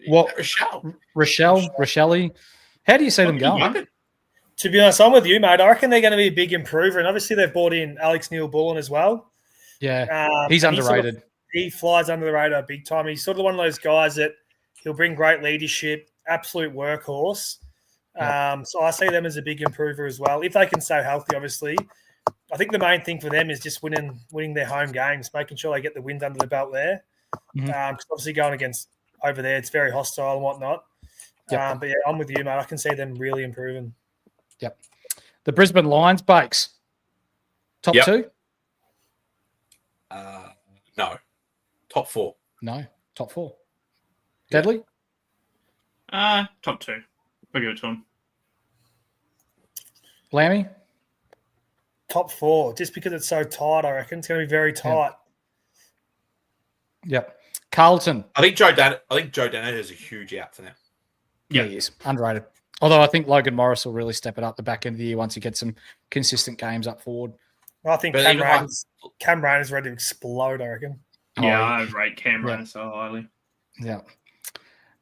What? Rochelle. Rochelle. How do you see them going? To be honest, I'm with you, mate. I reckon they're going to be a big improver. And obviously, they've brought in Alex Neil-Bullen as well. Yeah, he's underrated. He flies under the radar big time. He's sort of one of those guys that he'll bring great leadership, absolute workhorse. So I see them as a big improver as well. If they can stay healthy, obviously. I think the main thing for them is just winning their home games, making sure they get the wins under the belt there. Because obviously going against over there, it's very hostile and whatnot. But yeah, I'm with you, mate. I can see them really improving. Yep. The Brisbane Lions, Bakes. Top two? No. Top four. No. Top four. Deadly? Top two. We'll give it to him. Lammy? Top four. Just because it's so tight, I reckon. It's going to be very tight. Yep. Carlton. I think Joe Danaher is a huge out for them. Yeah, he is. Underrated. Although I think Logan Morris will really step it up the back end of the year once he gets some consistent games up forward. I think Cam Rain is ready to explode, I reckon. Yeah, I rate Cam Rain so highly. Yeah.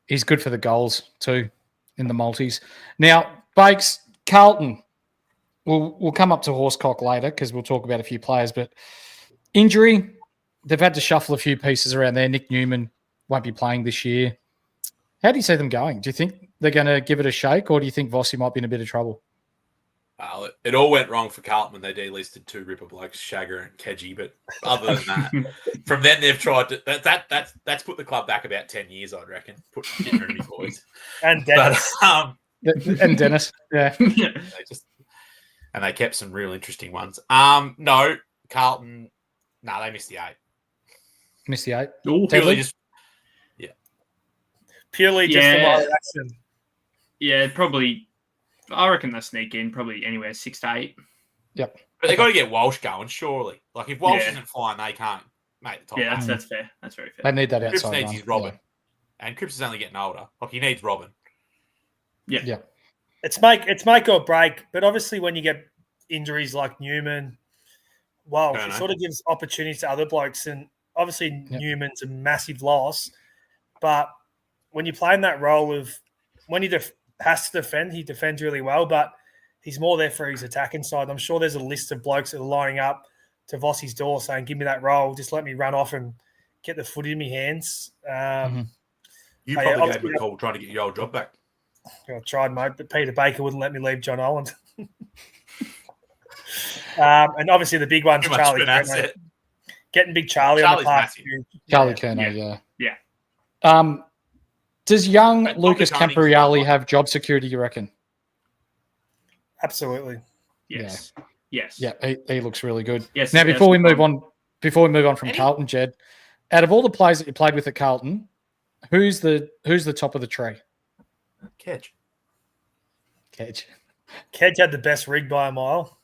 He's good for the goals too in the multis. Now, Bakes, Carlton. We'll come up to Horsecock later because we'll talk about a few players, but injury, they've had to shuffle a few pieces around there. Nick Newman won't be playing this year. How do you see them going? Do you think they're going to give it a shake, or do you think Vossi might be in a bit of trouble? It all went wrong for Carlton when they delisted two ripper blokes, Shagger and Keji. But other than that, from then they've tried to. That's put the club back about 10 years, I'd reckon. Getting rid of me boys and Dennis. And Dennis, yeah. And they kept some real interesting ones. No, Carlton. No, they missed the 8. Missed the 8. Purely just. Purely just the action. Yeah, probably. I reckon they sneak in probably anywhere 6 to 8. Yep. But they've got to get Walsh going, surely. Like, if Walsh isn't flying, they can't make the top. Yeah, that's fair. That's very fair. They need that outside. Cripps needs his Robin. Yeah. And Cripps is only getting older. Like, he needs Robin. Yeah. It's make or break. But obviously, when you get injuries like Newman, it sort of gives opportunities to other blokes. And obviously, Newman's a massive loss. But when you play in that role of when he has to defend, he defends really well, but he's more there for his attacking side. I'm sure there's a list of blokes that are lining up to Vossi's door saying, give me that role, just let me run off and get the footy in my hands. You probably gave him a call trying to get your old job back. I tried, mate, but Peter Baker wouldn't let me leave John Holland. And obviously the big one's Charlie Kerno. Getting big Charlie on the park. Charlie Kerno, yeah. Does young Lucas Camporeale have job security, you reckon? Absolutely. Yes. Yeah. Yes. Yeah, he looks really good. Yes. Now, before we move on from Carlton, Jed, out of all the players that you played with at Carlton, who's the top of the tree? Kedge. Kedge had the best rig by a mile.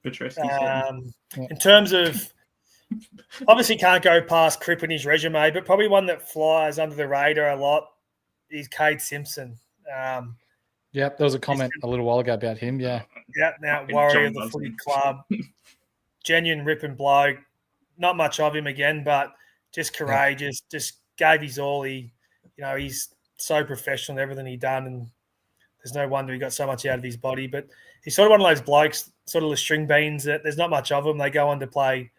In terms of, obviously can't go past Cripp in his resume, but probably one that flies under the radar a lot is Cade Simpson. There was a comment a little while ago about him, yeah. Yeah, now warrior of the footy club. Genuine rip and bloke. Not much of him again, but just courageous, just gave his all. He's so professional in everything he done, and there's no wonder he got so much out of his body. But he's sort of one of those blokes, sort of the string beans that there's not much of them. They go on to play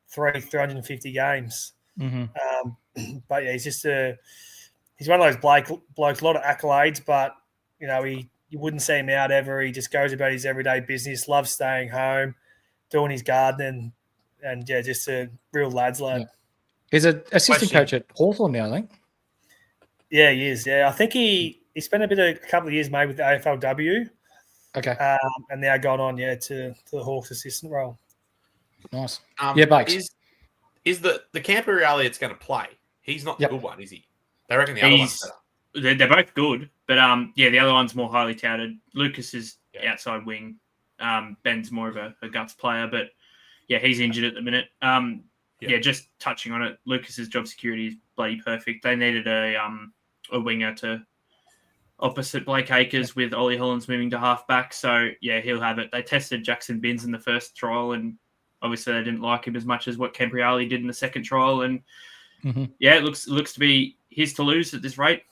350 games. Mm-hmm. But yeah, he's one of those blokes, a lot of accolades, but you wouldn't see him out ever. He just goes about his everyday business, loves staying home, doing his gardening, and yeah, just a real lad's lad. Yeah. He's an assistant coach at Hawthorn now, I think. Yeah, he is. Yeah, I think he spent a couple of years maybe with the AFLW. Okay. And now gone on, to the Hawks assistant role. Nice. Bakes. Is the Canberra Elliot's going to play? He's not the good one, is he? They reckon the other one's better. They're both good, but the other one's more highly touted. Lucas is outside wing. Ben's more of a guts player, but yeah, he's injured at the minute. Just touching on it, Lucas's job security is bloody perfect. They needed a winger to opposite Blake Acres with Ollie Hollands moving to halfback, so yeah, he'll have it. They tested Jackson Binns in the first trial, and obviously they didn't like him as much as what Campriali did in the second trial, and it looks to be his to lose at this rate.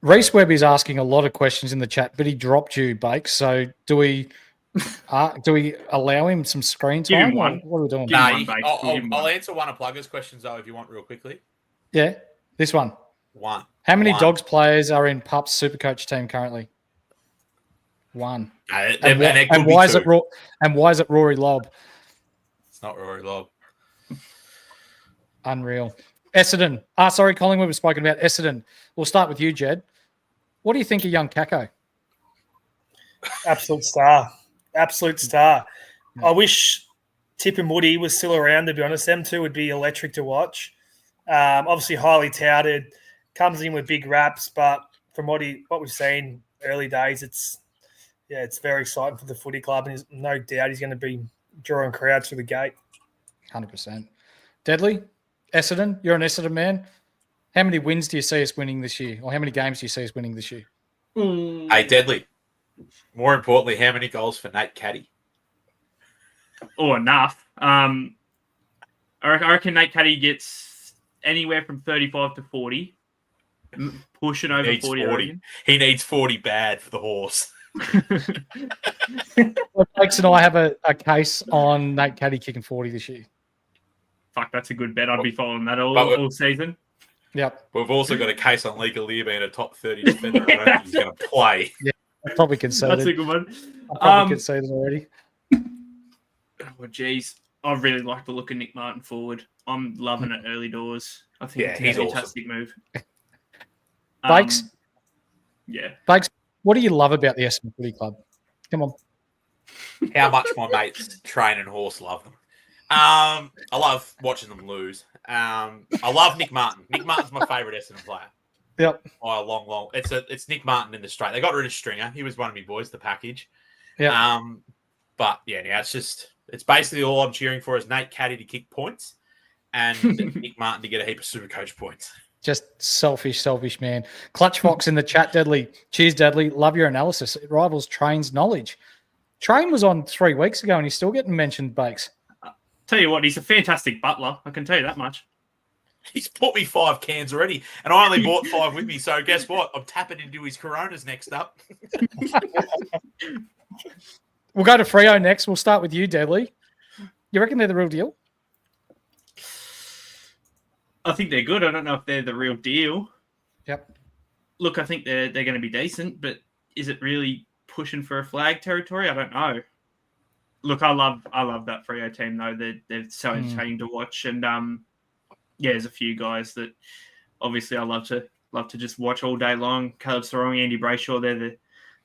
Reese Webb is asking a lot of questions in the chat, but he dropped you, Bakes. So do we allow him some screen time? Give him one. What are we doing? I'll answer one of Plugger's questions though, if you want, real quickly. Yeah, this one. One. How many Dogs players are in Pup's Supercoach team currently? One. And why is it Rory Lobb? It's not Rory Lobb. Unreal. Essendon. Collingwood was spoken about. Essendon. We'll start with you, Jed. What do you think of young Kako? Absolute star. I wish Tip and Woody was still around, to be honest. Them two would be electric to watch. Obviously highly touted, comes in with big raps, but from what we've seen early days, it's very exciting for the footy club, and there's no doubt he's going to be drawing crowds through the gate. 100%. Deadly, Essendon, you're an Essendon man. How many wins do you see us winning this year? Or how many games do you see us winning this year? Hey, Deadly. More importantly, how many goals for Nate Caddy? Oh, enough. I reckon Nate Caddy gets anywhere from 35 to 40. Pushing over 40. He needs 40 bad for the horse. Bakes and I have a case on Nate Caddy kicking 40 this year. Fuck, that's a good bet. I'd be following that all season. Yep. We've also got a case on Lee Galea being a top 30 defender. I don't think he's going to play. Yeah, I probably conceded. That's a good one. I probably conceded already. Oh, geez. I really like the look of Nick Martin forward. I'm loving it early doors. I think it's a fantastic move. Bakes? Yeah. Bakes, what do you love about the Essendon Footy Club? Come on. How much my mates train and horse love them. I love watching them lose. I love Nick Martin. Nick Martin's my favourite Essendon player. Yep. By a long. It's Nick Martin in the straight. They got rid of Stringer. He was one of my boys, the package. Yeah. But yeah, now it's basically all I'm cheering for is Nate Caddy to kick points and Nick Martin to get a heap of Supercoach points. Just selfish man. Clutch Fox in the chat, Deadly. Cheers, Deadly. Love your analysis. It rivals Train's knowledge. Train was on 3 weeks ago and he's still getting mentioned, Bakes. Tell you what, he's a fantastic butler. I can tell you that much. He's bought me 5 cans already, and I only bought 5 with me. So guess what? I'm tapping into his Coronas next up. We'll go to Freo next. We'll start with you, Deadly. You reckon they're the real deal? I think they're good. I don't know if they're the real deal. Yep. Look, I think they're going to be decent, but is it really pushing for a flag territory? I don't know. Look, I love that Freo team though. They're so entertaining to watch, and there's a few guys that obviously I love to just watch all day long. Caleb Sarong, Andy Brayshaw,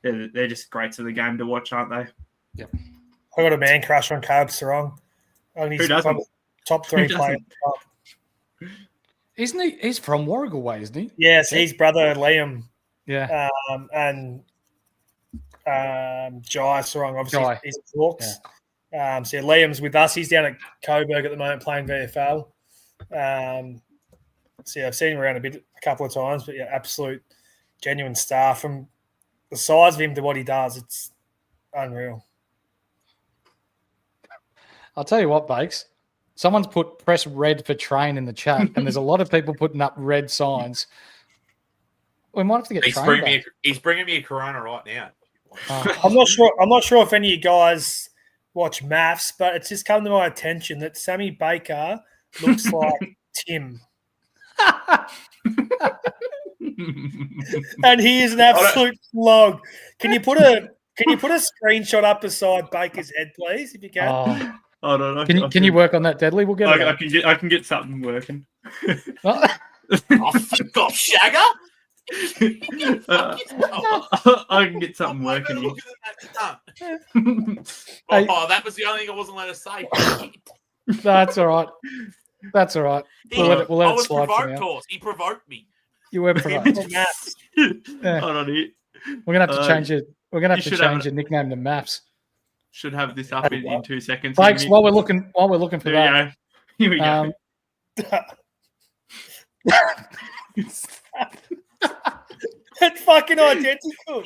they're just greats of the game to watch, aren't they? Yep. I got a man crush on Caleb Sarong. Who doesn't? Top 3 player. Isn't he? He's from Warragul way, isn't he? Yes, his brother Liam. Yeah. And Jai Sarong, obviously, he's at Hawks. Yeah. So Liam's with us. He's down at Coburg at the moment playing VFL. So I've seen him around a couple of times, but absolute genuine star. From the size of him to what he does, it's unreal. I'll tell you what, Bakes. Someone's put press red for Train in the chat, and there's a lot of people putting up red signs. We might have to get Train back. He's bringing me a Corona right now. I'm not sure. I'm not sure if any of you guys watch maths, but it's just come to my attention that Sammy Baker looks like Tim, and he is an absolute flog. Can you put a screenshot up beside Baker's head, please, if you can? Oh. Hold on, Can you work on that, Deadly? We'll get it. I can get something working. Oh, fuck off, Shagger! I can get something working. Oh, that was the only thing I wasn't allowed to say. That's all right. That's all right. We'll let it slide for now. He provoked me. You were provoked. Hold on here. We're gonna have to change it. We're gonna have to change your nickname to Maps. Should have this up in 2 seconds. Thanks. While we're looking for that. Here we go. It's fucking identical.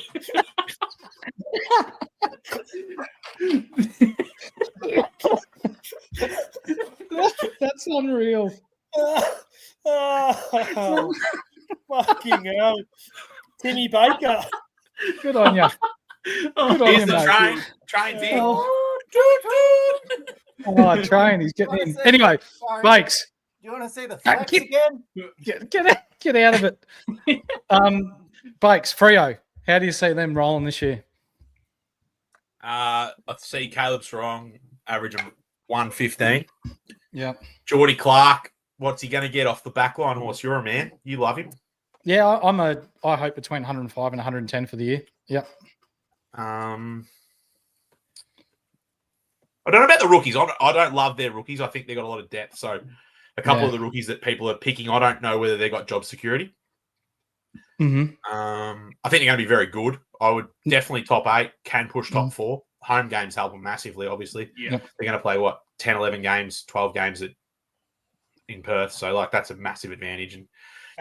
That's unreal. Oh, fucking hell. Timmy Baker. Good on you. Good on you, mate. Train in. Oh, train. He's getting in. Anyway, Bakes. Do you want to see the flex again? Get out of it. Bakes, Freo, how do you see them rolling this year? I see Caleb Strong average of 115. Yeah. Geordie Clark, what's he going to get off the back line horse? You're a man. You love him. Yeah, I hope between 105 and 110 for the year. Yep. I don't know about the rookies. I don't love their rookies. I think they've got a lot of depth. So a couple of the rookies that people are picking, I don't know whether they got job security. Mm-hmm. I think they're going to be very good. I would definitely top 8, can push top 4. Home games help them massively, obviously. Yeah. They're going to play, 10, 11 games, 12 games in Perth. So, that's a massive advantage. And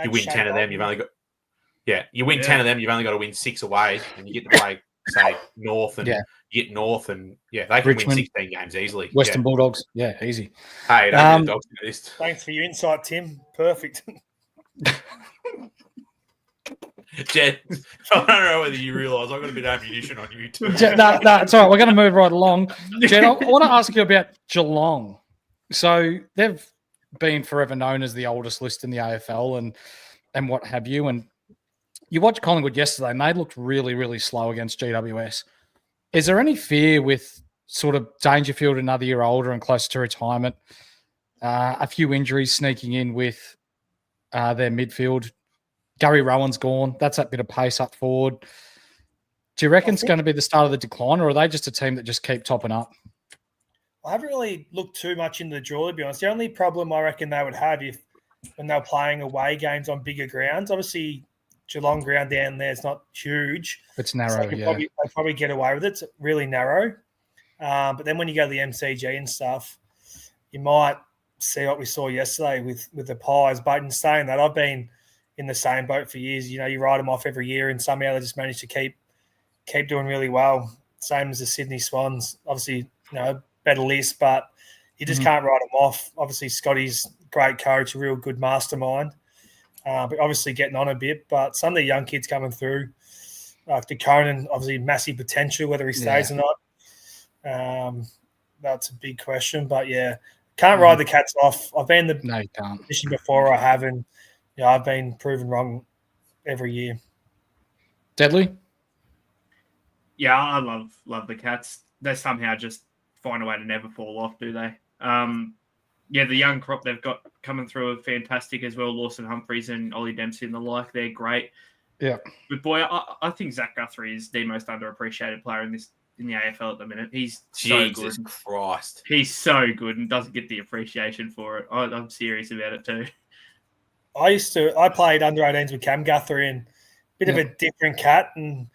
you win 10 of them, you've only got... Yeah, you win 10 of them, you've only got to win 6 away. And you get to play, say, North. And you get North. And, they can Richmond, win 16 games easily. Western Bulldogs. Yeah, easy. Hey, don't get the Dogs in this. Thanks for your insight, Tim. Perfect. Jed, I don't know whether you realise I've got a bit of ammunition on you too. No, it's all right. We're going to move right along. Jed, I want to ask you about Geelong. So they've been forever known as the oldest list in the AFL and what have you. And you watched Collingwood yesterday and they looked really, really slow against GWS. Is there any fear with sort of Dangerfield another year older and closer to retirement, a few injuries sneaking in with their midfield? Gary Rowan's gone. That's that bit of pace up forward. Do you reckon it's going to be the start of the decline, or are they just a team that just keep topping up? I haven't really looked too much into the draw, to be honest. The only problem I reckon they would have when they're playing away games on bigger grounds, obviously Geelong ground down there is not huge. It's narrow, so they probably get away with it. It's really narrow. But then when you go to the MCG and stuff, you might see what we saw yesterday with the Pies. But in saying that, I've been in the same boat for years. You write them off every year and somehow they just manage to keep doing really well. Same as the Sydney Swans. Obviously, better list, but you just can't write them off. Obviously, Scotty's great coach, a real good mastermind. But obviously getting on a bit. But some of the young kids coming through, like DeConan, obviously massive potential, whether he stays or not. That's a big question. But, can't ride the Cats off. I've been in the position before, I haven't. I've been proven wrong every year. Deadly? Yeah, I love the Cats. They somehow just find a way to never fall off, do they? The young crop they've got coming through are fantastic as well. Lawson Humphries and Ollie Dempsey and the like, they're great. Yeah. But boy, I think Zach Guthrie is the most underappreciated player in the AFL at the minute. He's so good. Jesus Christ. He's so good and doesn't get the appreciation for it. I'm serious about it too. I played under 18s with Cam Guthrie and a bit of a different cat, and I'm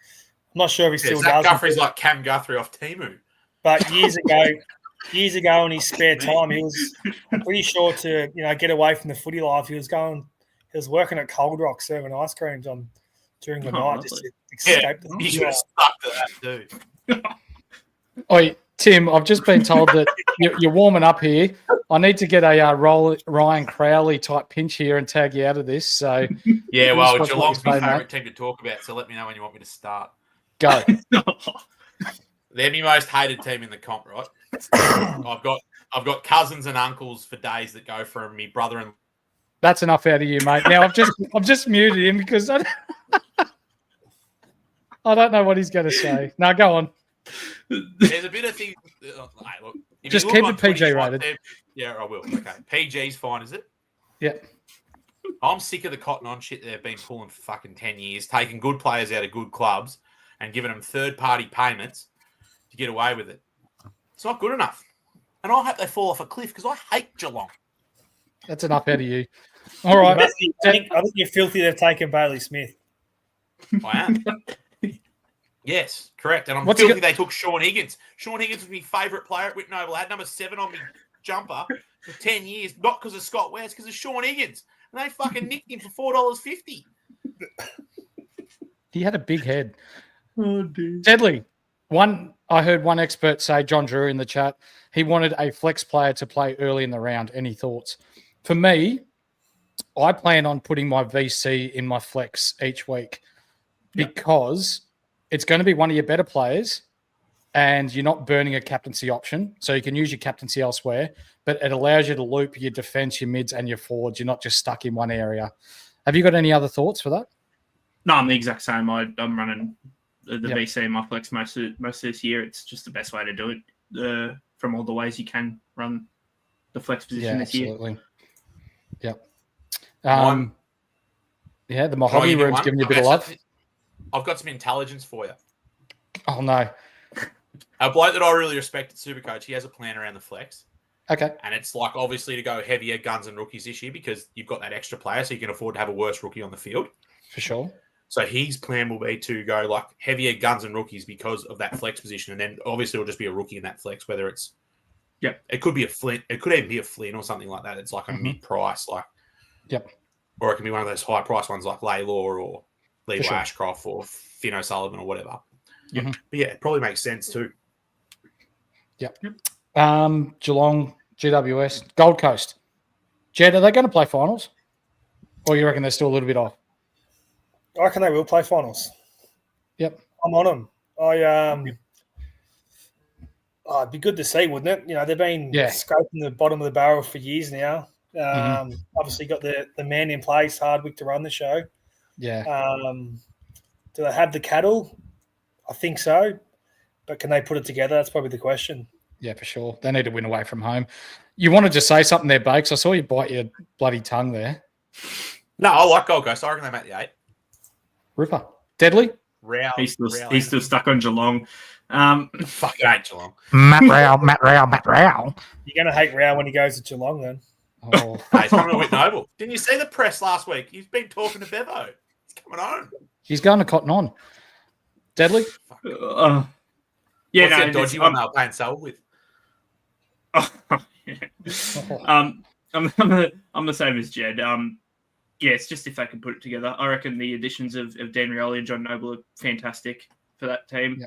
not sure if he still does. Guthrie's like Cam Guthrie off Temu. But years ago in his spare time, he was pretty sure to get away from the footy life. He was working at Cold Rock serving ice creams during the night just to escape the you should have stuck to that, dude. Oi, Tim, I've just been told that you're warming up here. I need to get a Ryan Crowley type pinch here and tag you out of this. So Geelong's my favourite team to talk about. So let me know when you want me to start. Go. They're my most hated team in the comp, right? I've got cousins and uncles for days that go from me brother and. That's enough out of you, mate. Now I've just muted him because I don't know what he's going to say. Now go on. There's a bit of things. Look, just keep it PG rated. Yeah, I will. Okay, PG's fine, is it? Yeah. I'm sick of the cotton on shit they've been pulling for fucking 10 years, taking good players out of good clubs and giving them third-party payments to get away with it. It's not good enough. And I hope they fall off a cliff because I hate Geelong. That's enough out of you. All right. I think you're filthy they've taken Bailey Smith. I am. Yes, correct. And I'm filthy they took Sean Higgins. Sean Higgins was my favourite player at Whitten Oval. I had number 7 on my jumper for 10 years, not because of Scott West, because of Sean Higgins. And they fucking nicked him for $4.50. He had a big head. Oh, dude. Deadly. I heard one expert say, John Drew in the chat, he wanted a flex player to play early in the round. Any thoughts? For me, I plan on putting my VC in my flex each week because it's going to be one of your better players and you're not burning a captaincy option. So you can use your captaincy elsewhere, but it allows you to loop your defense, your mids, and your forwards. You're not just stuck in one area. Have you got any other thoughts for that? No, I'm the exact same. I'm running the VC in my flex most of this year. It's just the best way to do it from all the ways you can run the flex position this absolutely. year. Yep. The Mojave room's giving you a bit of love. I've got some intelligence for you. Oh, no. A bloke that I really respect at SuperCoach, he has a plan around the flex. Okay. And it's like obviously to go heavier guns and rookies this year because you've got that extra player so you can afford to have a worse rookie on the field. For sure. So his plan will be to go like heavier guns and rookies because of that flex position. And then obviously it'll just be a rookie in that flex, whether it's it could be a Flint, it could even be a Flynn or something like that. It's like a mid-price, like or it can be one of those high-price ones like Laylaw or Levi Ashcroft or Finn O'Sullivan or whatever. Yep. But yeah, it probably makes sense too. Yep. Geelong, GWS, Gold Coast. Jed, are they going to play finals? Or you reckon they're still a little bit off? I reckon they will play finals. Yep. I'm on them. It'd be good to see, wouldn't it? You know, they've been scraping the bottom of the barrel for years now. Obviously got the man in place, Hardwick, to run the show. Yeah. Do they have the cattle? I think so. But can they put it together? That's probably the question. Yeah, for sure. They need to win away from home. You wanted to say something there, Bakes. I saw you bite your bloody tongue there. No, I like Gold Coast. I reckon they make the 8. Ripper. Deadly? Rao. He's still stuck on Geelong. Fucking hate Geelong. Matt Rao. You're going to hate Rao when he goes to Geelong then. Oh. Hey, he's coming to Whitten Oval. Didn't you see the press last week? He's been talking to Bevo. He's coming home. He's going to Cotton On. Deadly? What's that dodgy one they were playing Soul with? I'm the same as Jed. It's just if they can put it together. I reckon the additions of Dan Rioli and John Noble are fantastic for that team.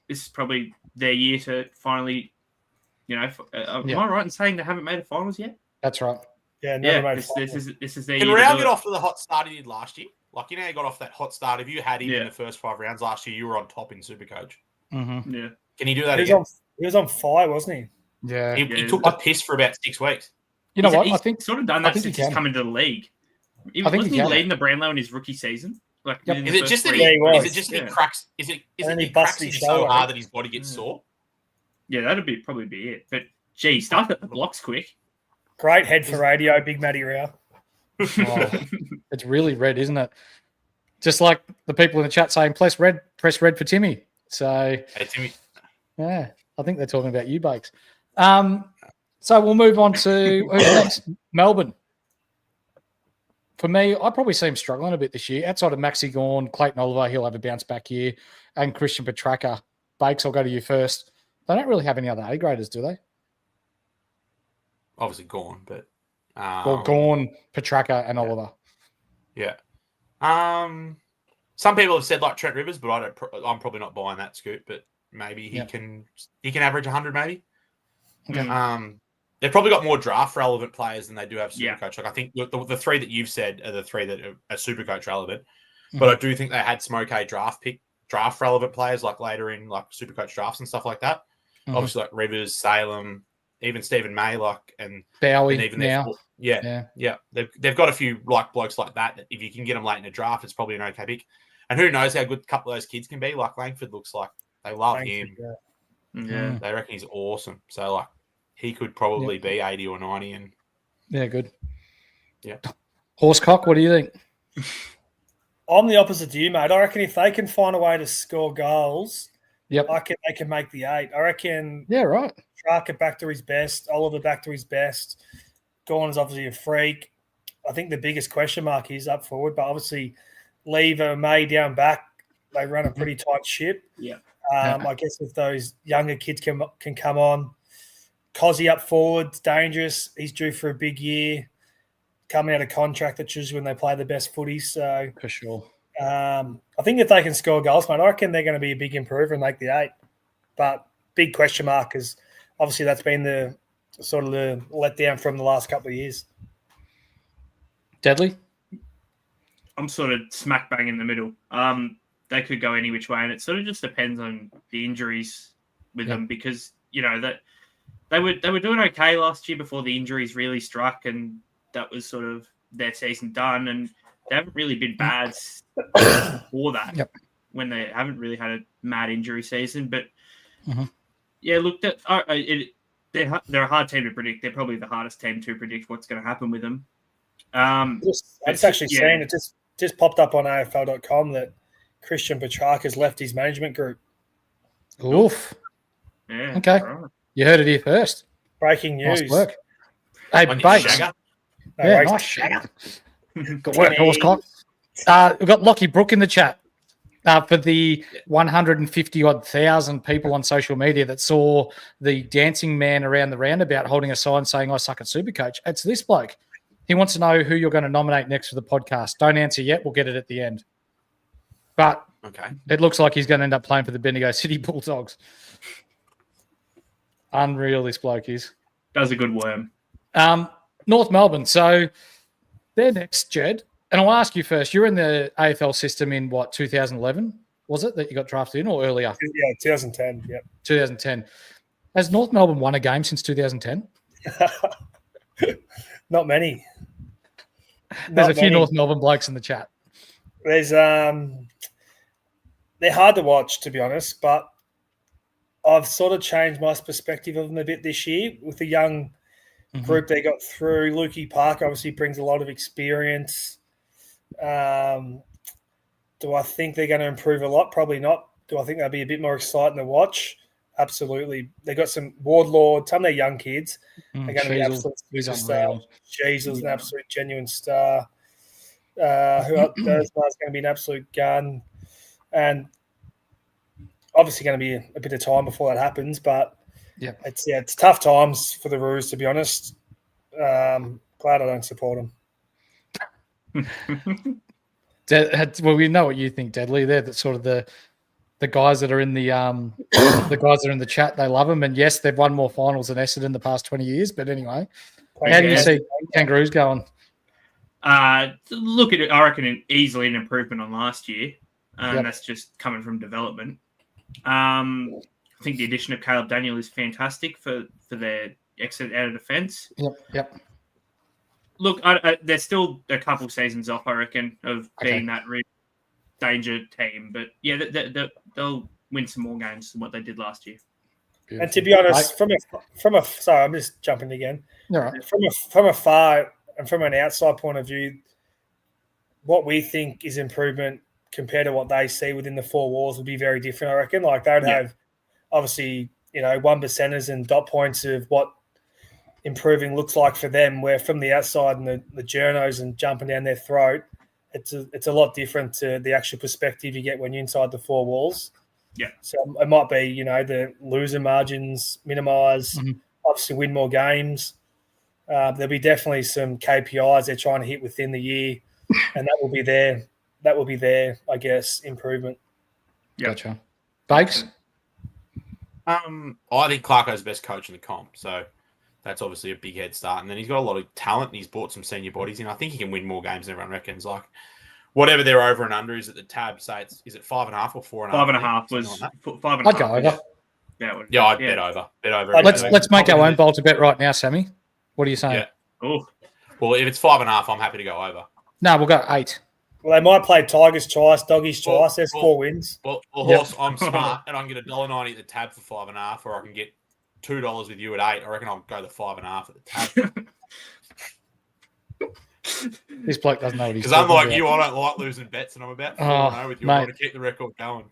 This is probably their year to finally, am I right in saying they haven't made the finals yet? That's right. Yeah, this is their year. Can Rao get off to the hot start he did last year? Like, he got off that hot start. If you had him in the first 5 rounds last year, you were on top in SuperCoach. Mm-hmm. Yeah. Can he do that again? He was on fire, wasn't he? Yeah. He took the piss for about 6 weeks. You know what? He's I think sort of done that since he's come into the league. Wasn't he leading the Brownlow in his rookie season? Like, is it just that he cracks? Is it he cracks him so hard that his body gets sore? Yeah, that'd probably be it. But gee, start the blocks quick. Great head for radio, Big Matty Rao. It's really red, isn't it? Just like the people in the chat saying, press red for Timmy. So, hey, Timmy. Yeah, I think they're talking about you, Bakes. So we'll move on to who's next? Melbourne. For me, I probably see him struggling a bit this year. Outside of Maxi Gawn, Clayton Oliver, he'll have a bounce back year, and Christian Petracca. Bakes, I'll go to you first. They don't really have any other A-graders, do they? Obviously Gawn, but... Gawn, Petracca, and Oliver. Yeah. Some people have said like Trent Rivers, but I'm probably not buying that scoop, but maybe he can average 100 maybe. Okay. They've probably got more draft relevant players than they do have SuperCoach. Like I think the 3 that you've said are the 3 that are SuperCoach relevant. But I do think they had Smoke A draft draft relevant players like later in like SuperCoach drafts and stuff like that. Mhm. Obviously, like Rivers, Salem, even Stephen May, and Bowie even now. yeah. They've got a few like blokes like that if you can get them late in the draft, it's probably an okay pick. And who knows how good a couple of those kids can be. Like Langford looks like they love him. Yeah. They reckon he's awesome. So like he could probably be 80 or 90. And good. Yeah. Horsecock, what do you think? I'm the opposite to you, mate. I reckon if they can find a way to score goals, Yep. they can make the 8. I reckon. Yeah, right. Tracker back to his best. Oliver back to his best. Gorn's obviously a freak. I think the biggest question mark is up forward, but obviously Lever, May down back, they run a pretty tight ship. Yeah. I guess if those younger kids can come on. Cozzy up forward, dangerous. He's due for a big year. Coming out of contract, that's usually when they play the best footy. So For sure. I think if they can score goals, mate, I reckon they're going to be a big improver and make the 8. But big question mark because obviously that's been the sort of the letdown from the last couple of years. Deadly? I'm sort of smack bang in the middle. They could go any which way, and it sort of just depends on the injuries with them because that they were doing okay last year before the injuries really struck, and that was sort of their season done. And they haven't really been bad for that when they haven't really had a mad injury season. But look, they're a hard team to predict. They're probably the hardest team to predict what's going to happen with them. It's actually seen it just popped up on AFL.com that Christian Petrarca has left his management group. Oof. Yeah. Okay. Right. You heard it here first. Breaking news. Nice work. Hey, Bates. Nice shagger. Good work, Horsecock. We've got Lockie Brook in the chat for the 150-odd thousand people on social media that saw the dancing man around the roundabout holding a sign saying, I suck at SuperCoach. It's this bloke. He wants to know who you're going to nominate next for the podcast. Don't answer yet. We'll get it at the end. But it looks like he's going to end up playing for the Bendigo City Bulldogs. Unreal, this bloke is. Does a good worm. North Melbourne. So they're next, Jed. And I'll ask you first. You're in the AFL system in, 2011? Was it that you got drafted in or earlier? Yeah, 2010. Yep. 2010. Has North Melbourne won a game since 2010? Not many. There's a few North Melbourne blokes in the chat. There's they're hard to watch, to be honest, but I've sort of changed my perspective of them a bit this year with the young group they got through. Lukey Park obviously brings a lot of experience. Do I think they're going to improve a lot? Probably not. Do I think they'll be a bit more exciting to watch? Absolutely. They got some Wardlord, some of their young kids. They're going to be absolute superstars. Jesus, an absolute genuine star. Who else? Thursday's going to be an absolute gun. And obviously going to be a bit of time before that happens, but it's tough times for the Roos, to be honest. Glad I don't support them. Well, we know what you think, Deadly. They're sort of the guys that are in the the guys that are in the chat. They love them, and yes, they've won more finals than Essendon in the past 20 years. But anyway, how do you see Kangaroos going? Look at it. I reckon easily an improvement on last year. That's just coming from development. I think the addition of Caleb Daniel is fantastic for their exit out of defence. Yep. Look, they're still a couple seasons off, I reckon, of being that real danger team. But yeah, they'll win some more games than what they did last year. Beautiful. And to be honest, from a sorry, I'm just jumping again. All right. From afar and from an outside point of view, what we think is improvement compared to what they see within the four walls would be very different, I reckon. Like they would have obviously, 1%ers and dot points of what improving looks like for them, where from the outside and the journos and jumping down their throat, it's a lot different to the actual perspective you get when you're inside the four walls. Yeah. So it might be, the loser margins minimise, obviously win more games. There'll be definitely some KPIs they're trying to hit within the year, and that will be their, I guess, improvement. Yep. Gotcha. Bakes? I think Clarko's the best coach in the comp, so that's obviously a big head start. And then he's got a lot of talent, and he's brought some senior bodies in. I think he can win more games than everyone reckons. Like, whatever their over and under is at the tab. Say is it 5.5 or 4.5? 5.5 was like 5.5. I'd go over. Yeah, I'd bet over. Bet over. Let's make our own Bolter bet right now, Sammy. What are you saying? Yeah. Oh, Well, if it's 5.5, I'm happy to go over. No, we'll go 8. Well, they might play Tigers twice, Doggies twice. There's 4 wins. Well, Horse, I'm smart, and I can get $1.90 at the tab for 5.5, or I can get $2 with you at 8. I reckon I'll go the 5.5 at the tab. This bloke doesn't know what he's Because unlike about. you, I don't like losing bets, and I'm about 4-0 with you. I want to keep the record going.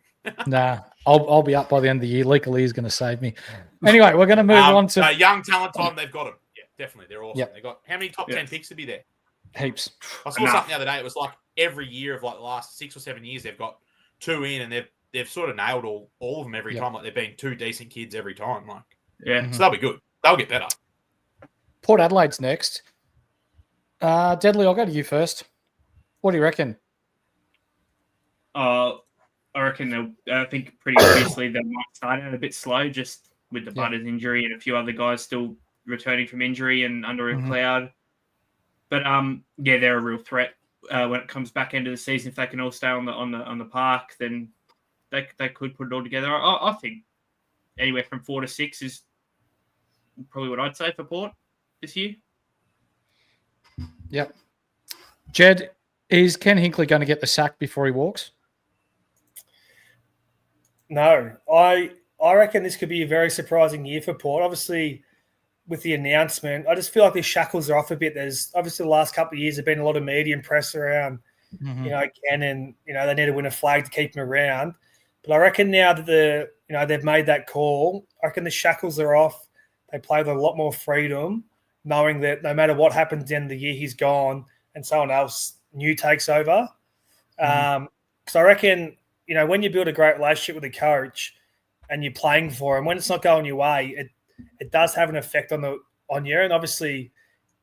Nah, I'll be up by the end of the year. Legally is going to save me. Anyway, we're going to move on to young talent time. They've got them. Yeah, definitely. They're awesome. Yep. They got how many top 10 picks to be there? Heaps. I saw something the other day. It was like every year of like the last 6 or 7 years, they've got 2 in, and they've sort of nailed all of them every time. Like they've been 2 decent kids every time. Like so they'll be good. They'll get better. Port Adelaide's next. Deadly, I'll go to you first. What do you reckon? I reckon I think pretty obviously they might start out a bit slow, just with the Butters injury and a few other guys still returning from injury and under a cloud. But they're a real threat when it comes back into the season. If they can all stay on the park, then they could put it all together. I think anywhere from 4 to 6 is probably what I'd say for Port this year. Yep. Jed, is Ken Hinkley going to get the sack before he walks? No, I reckon this could be a very surprising year for Port. Obviously, with the announcement, I just feel like the shackles are off a bit. There's obviously the last couple of years have been a lot of media and press around, Ken, and they need to win a flag to keep him around. But I reckon now that they've made that call, I reckon the shackles are off. They play with a lot more freedom, knowing that no matter what happens at the end of the year, he's gone and someone else new takes over. Because I reckon, when you build a great relationship with a coach and you're playing for him, when it's not going your way, it does have an effect on you. And obviously,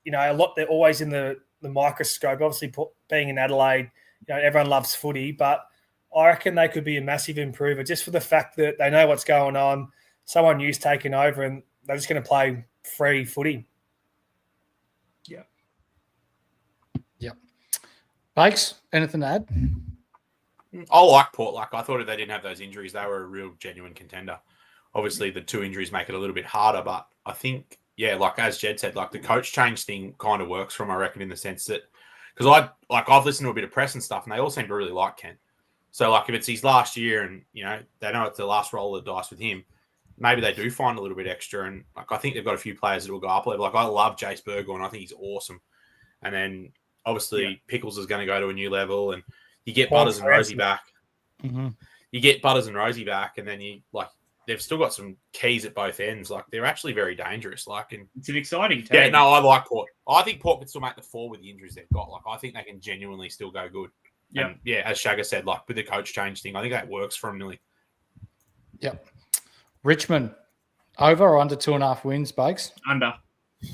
a lot, they're always in the microscope. Obviously, being in Adelaide, everyone loves footy, but I reckon they could be a massive improver just for the fact that they know what's going on. Someone new's taken over and they're just going to play free footy. Yep. Bakes, anything to add? I like Port. Like I thought if they didn't have those injuries, they were a real genuine contender. Obviously, the 2 injuries make it a little bit harder, but I think, like as Jed said, like the coach change thing kind of works for him, I reckon, in the sense that because I've listened to a bit of press and stuff, and they all seem to really like Ken. So like if it's his last year, and they know it's the last roll of the dice with him, maybe they do find a little bit extra. And like I think they've got a few players that will go up level. Like I love Jace Burgoyne, I think he's awesome. And then obviously Pickles is going to go to a new level, and you get Butters and Rosie back. You get Butters and Rosie back, and then they've still got some keys at both ends. Like they're actually very dangerous. And it's an exciting team. Yeah, no, I like Port. I think Port can still make the 4 with the injuries they've got. Like I think they can genuinely still go good. Yeah, as Shagger said, like with the coach change thing, I think that works for them nearly. Yep. Richmond, over or under 2.5 wins, Bakes? Under.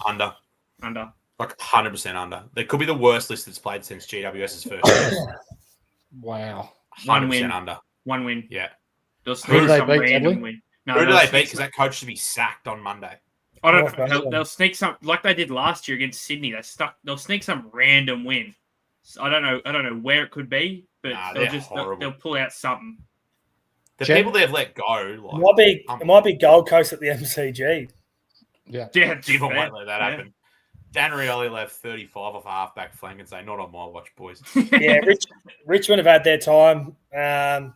Like 100% under. They could be the worst list that's played since GWS's first year. Wow. 100% under. 1 win. Yeah. Who do they beat, Dudley? Who do they beat? Because that coach should be sacked on Monday. I don't know. They'll sneak some, like they did last year against Sydney. They'll sneak some random win. So I don't know where it could be, but they'll pull out something. The people they've let go, it might be Gold Coast at the MCG. Yeah. People won't let that happen. Dan Rioli will have 35 off a halfback flank and say, "Not on my watch, boys." Yeah, Richmond have had their time. Going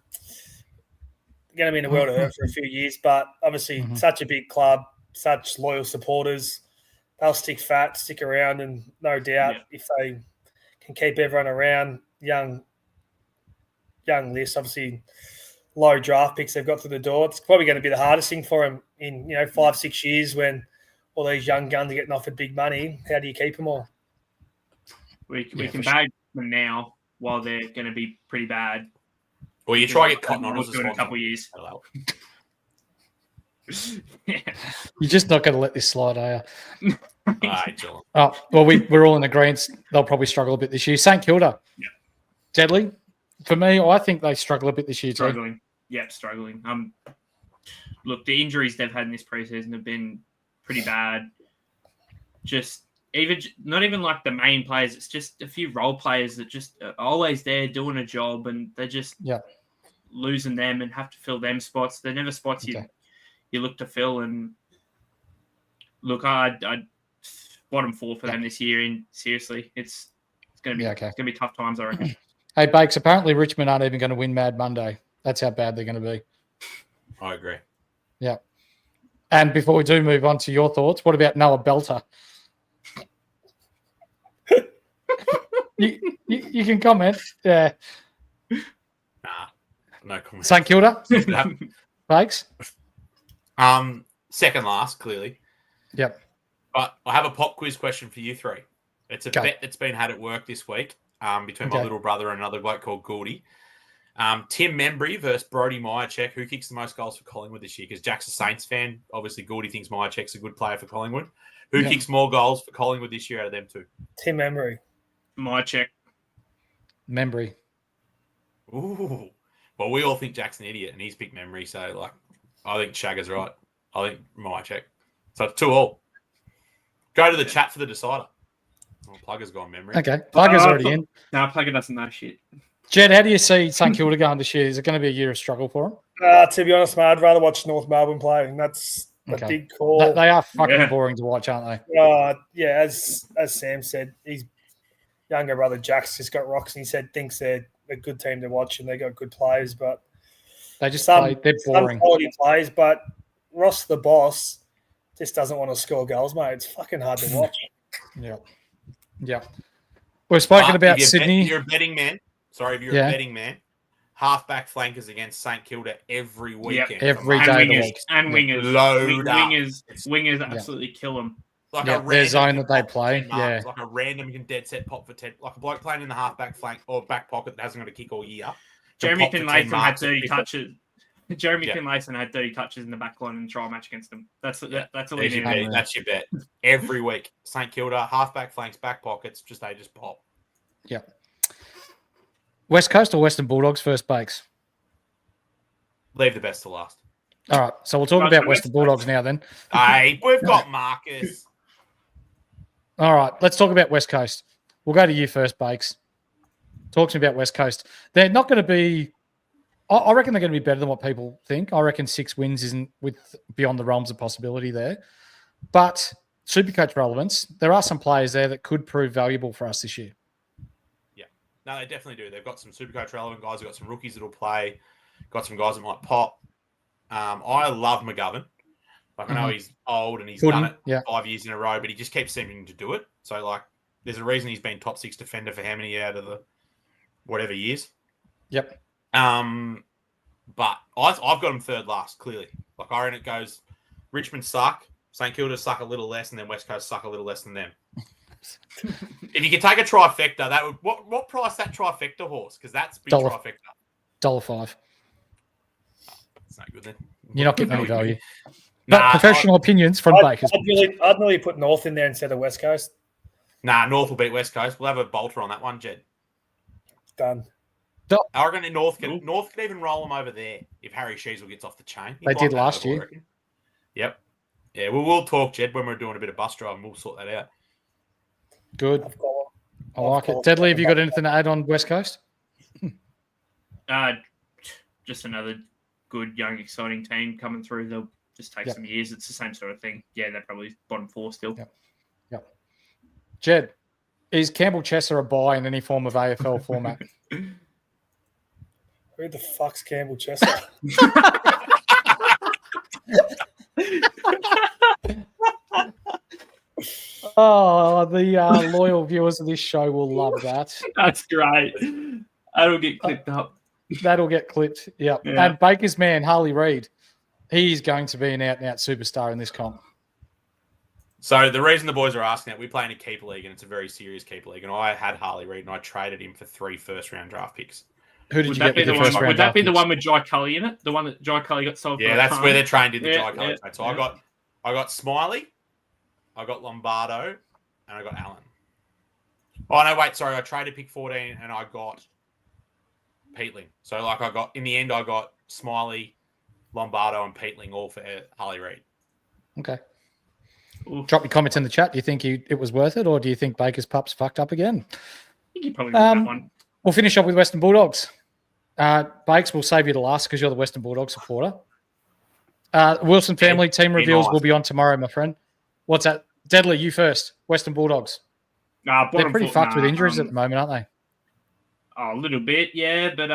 to be in the world of hurt for a few years, but obviously such a big club, such loyal supporters. They'll stick around, and no doubt if they can keep everyone around, young list, obviously low draft picks they've got through the door. It's probably going to be the hardest thing for them in 5-6 years when all these young guns are getting offered big money. How do you keep them all? We can bag them now while they're going to be pretty bad. Well, you try to get Cotton on us in a couple of years. You're just not going to let this slide, are you? John. Oh, well, we're all in agreement. They'll probably struggle a bit this year. St Kilda. Yeah. Deadly. For me, I think they struggle a bit this year struggling. too. Yeah, struggling. Look, the injuries they've had in this preseason have been pretty bad. Just even not even like the main players. It's just a few role players that just are always there doing a job, and they're just losing them and have to fill them spots. They're never spots you look to fill. And look, I'd bottom 4 for them this year. And seriously, it's going to be it's going to be tough times, I reckon. Hey, Bakes, apparently Richmond aren't even going to win Mad Monday. That's how bad they're going to be. I agree. Yeah. And before we do move on to your thoughts, what about Noah Belter? you can comment. Yeah. Nah, no comment. St Kilda? Bakes? Second last, clearly. Yep. But I have a pop quiz question for you three. It's a bet that's been had at work this week between my little brother and another bloke called Gouldy. Tim Membry versus Brodie Myercheck. Who kicks the most goals for Collingwood this year? Because Jack's a Saints fan. Obviously, Gouldy thinks Myercheck's a good player for Collingwood. Who kicks more goals for Collingwood this year out of them two? Tim Membry. Myercheck. Membry. Ooh. Well, we all think Jack's an idiot, and he's picked Membry. So, like, I think Shagger's right. I think Myercheck. So, it's 2-2. Go to the chat for the decider. Oh, Plugger's gone Membry. Okay. Plugger's already in. No, Plugger doesn't know shit. Jed, how do you see St Kilda going this year? Is it going to be a year of struggle for them? To be honest, mate, I'd rather watch North Melbourne play. And that's a big call. They are fucking boring to watch, aren't they? Yeah, as Sam said, his younger brother Jack's just got rocks, and he thinks they're a good team to watch and they got good players, but they just they're boring. Some quality players, but Ross the boss just doesn't want to score goals, mate. It's fucking hard to watch. Yeah. We've spoken about Sydney. If you're a betting man. Sorry, if you're a betting man, halfback flankers against St Kilda every weekend. Every day of the week. And wingers. Load up. Wingers absolutely kill them. Like their zone that they play. Like a random you can dead set pop for 10. Like a bloke playing in the halfback flank or back pocket that hasn't got a kick all year. Jeremy Finlayson had 30 touches. Jeremy Finlayson had 30 touches in the back line in the trial match against them. That's all you need. That's your bet. Every week. St Kilda, halfback flanks, back pockets, they just pop. Yeah. West Coast or Western Bulldogs first, Bakes? Leave the best to last. All right. So we'll talk about Western Bulldogs now then. Hey, we've got Marcus. All right. Let's talk about West Coast. We'll go to you first, Bakes. Talk to me about West Coast. They're not going to be... I reckon they're going to be better than what people think. I reckon 6 wins isn't beyond the realms of possibility there. But SuperCoach relevance, there are some players there that could prove valuable for us this year. Yeah. No, they definitely do. They've got some SuperCoach relevant guys. They've got some rookies that'll play. Got some guys that might pop. I love McGovern. Like, I know he's old and he's done it 5 years in a row, but he just keeps seeming to do it. So, like, there's a reason he's been top 6 defender for how many out of the whatever years. Yep. But I've got him third last, clearly. Like, I reckon it goes Richmond suck, St Kilda suck a little less, and then West Coast suck a little less than them. If you could take a trifecta, that would what price that trifecta horse? Because that's big trifecta. $1.05. It's not good then. You're not getting any value. But professional opinions from Bakers. I'd really put North in there instead of West Coast. Nah, North will beat West Coast. We'll have a bolter on that one, Jed. Done. I reckon North could even roll them over there if Harry Sheasel gets off the chain. They did last year. Yep. Yeah, we'll talk, Jed, when we're doing a bit of bus drive, and we'll sort that out. Good. I like it. Deadly, have you got anything to add on West Coast? Just another good, young, exciting team coming through. They'll just take some years. It's the same sort of thing. Yeah, they're probably bottom 4 still. Yep. Jed, is Campbell Chesser a buy in any form of AFL format? Who the fuck's Campbell Chesser? Oh, the loyal viewers of this show will love that. That's great. That'll get clipped up. That'll get clipped. Yep. Yeah. And Baker's man, Harley Reid, he's going to be an out-and-out superstar in this comp. So the reason the boys are asking that, we play in a keeper league, and it's a very serious keeper league, and I had Harley Reid, and I traded him for 3 first-round draft picks. Who did you get with the first round? Would that be the one with Jai Cully in it? The one that Jai Cully got sold? Yeah, that's where they're trained in the Jai Cully trade. So I got Smiley, I got Lombardo, and I got Allen. Oh no, wait, sorry, I traded pick 14 and I got Peatling. So in the end I got Smiley, Lombardo, and Peatling all for Harley Reid. Okay. Drop your comments in the chat. Do you think it was worth it, or do you think Baker's pups fucked up again? I think you probably won that one. We'll finish up with Western Bulldogs. Bakes, we'll save you to last because you're the Western Bulldog supporter. Wilson family team reveals will be on tomorrow, my friend. What's that? Deadly, you first. Western Bulldogs. They're pretty fucked with injuries at the moment, aren't they? Oh, a little bit, yeah. But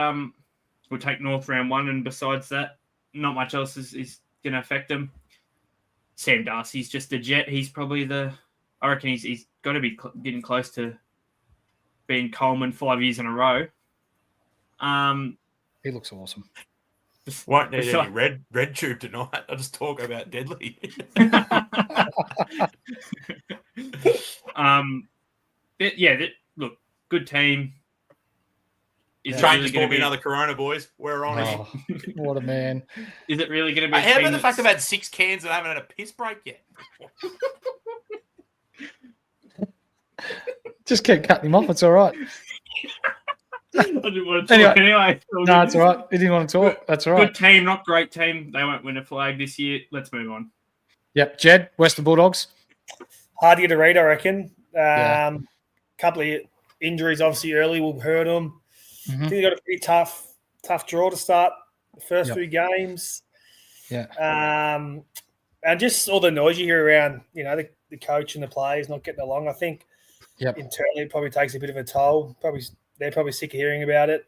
we'll take North round 1, and besides that, not much else is going to affect them. Sam Darcy's just a jet. He's probably I reckon he's got to be getting close to being Coleman 5 years in a row. He looks awesome. Won't need any red tube tonight. I'll just talk about Deadly. Look, good team. Train just bought me another Corona, boys. We're on it. What a man. Is it really going to be? How about the fact I've had 6 cans and I haven't had a piss break yet? Just keep cutting him off. It's all right. I didn't want to talk anyway. No, it's all right. He didn't want to talk. That's all right. Good team, not great team. They won't win a flag this year. Let's move on. Yep. Jed, Western Bulldogs. Hard to read, I reckon. Couple of injuries, obviously, early will hurt them. I think they got a pretty tough draw to start the first 2 games. Yeah. And just all the noise you hear around, the coach and the players not getting along. I think internally it probably takes a bit of a toll. They're probably sick of hearing about it.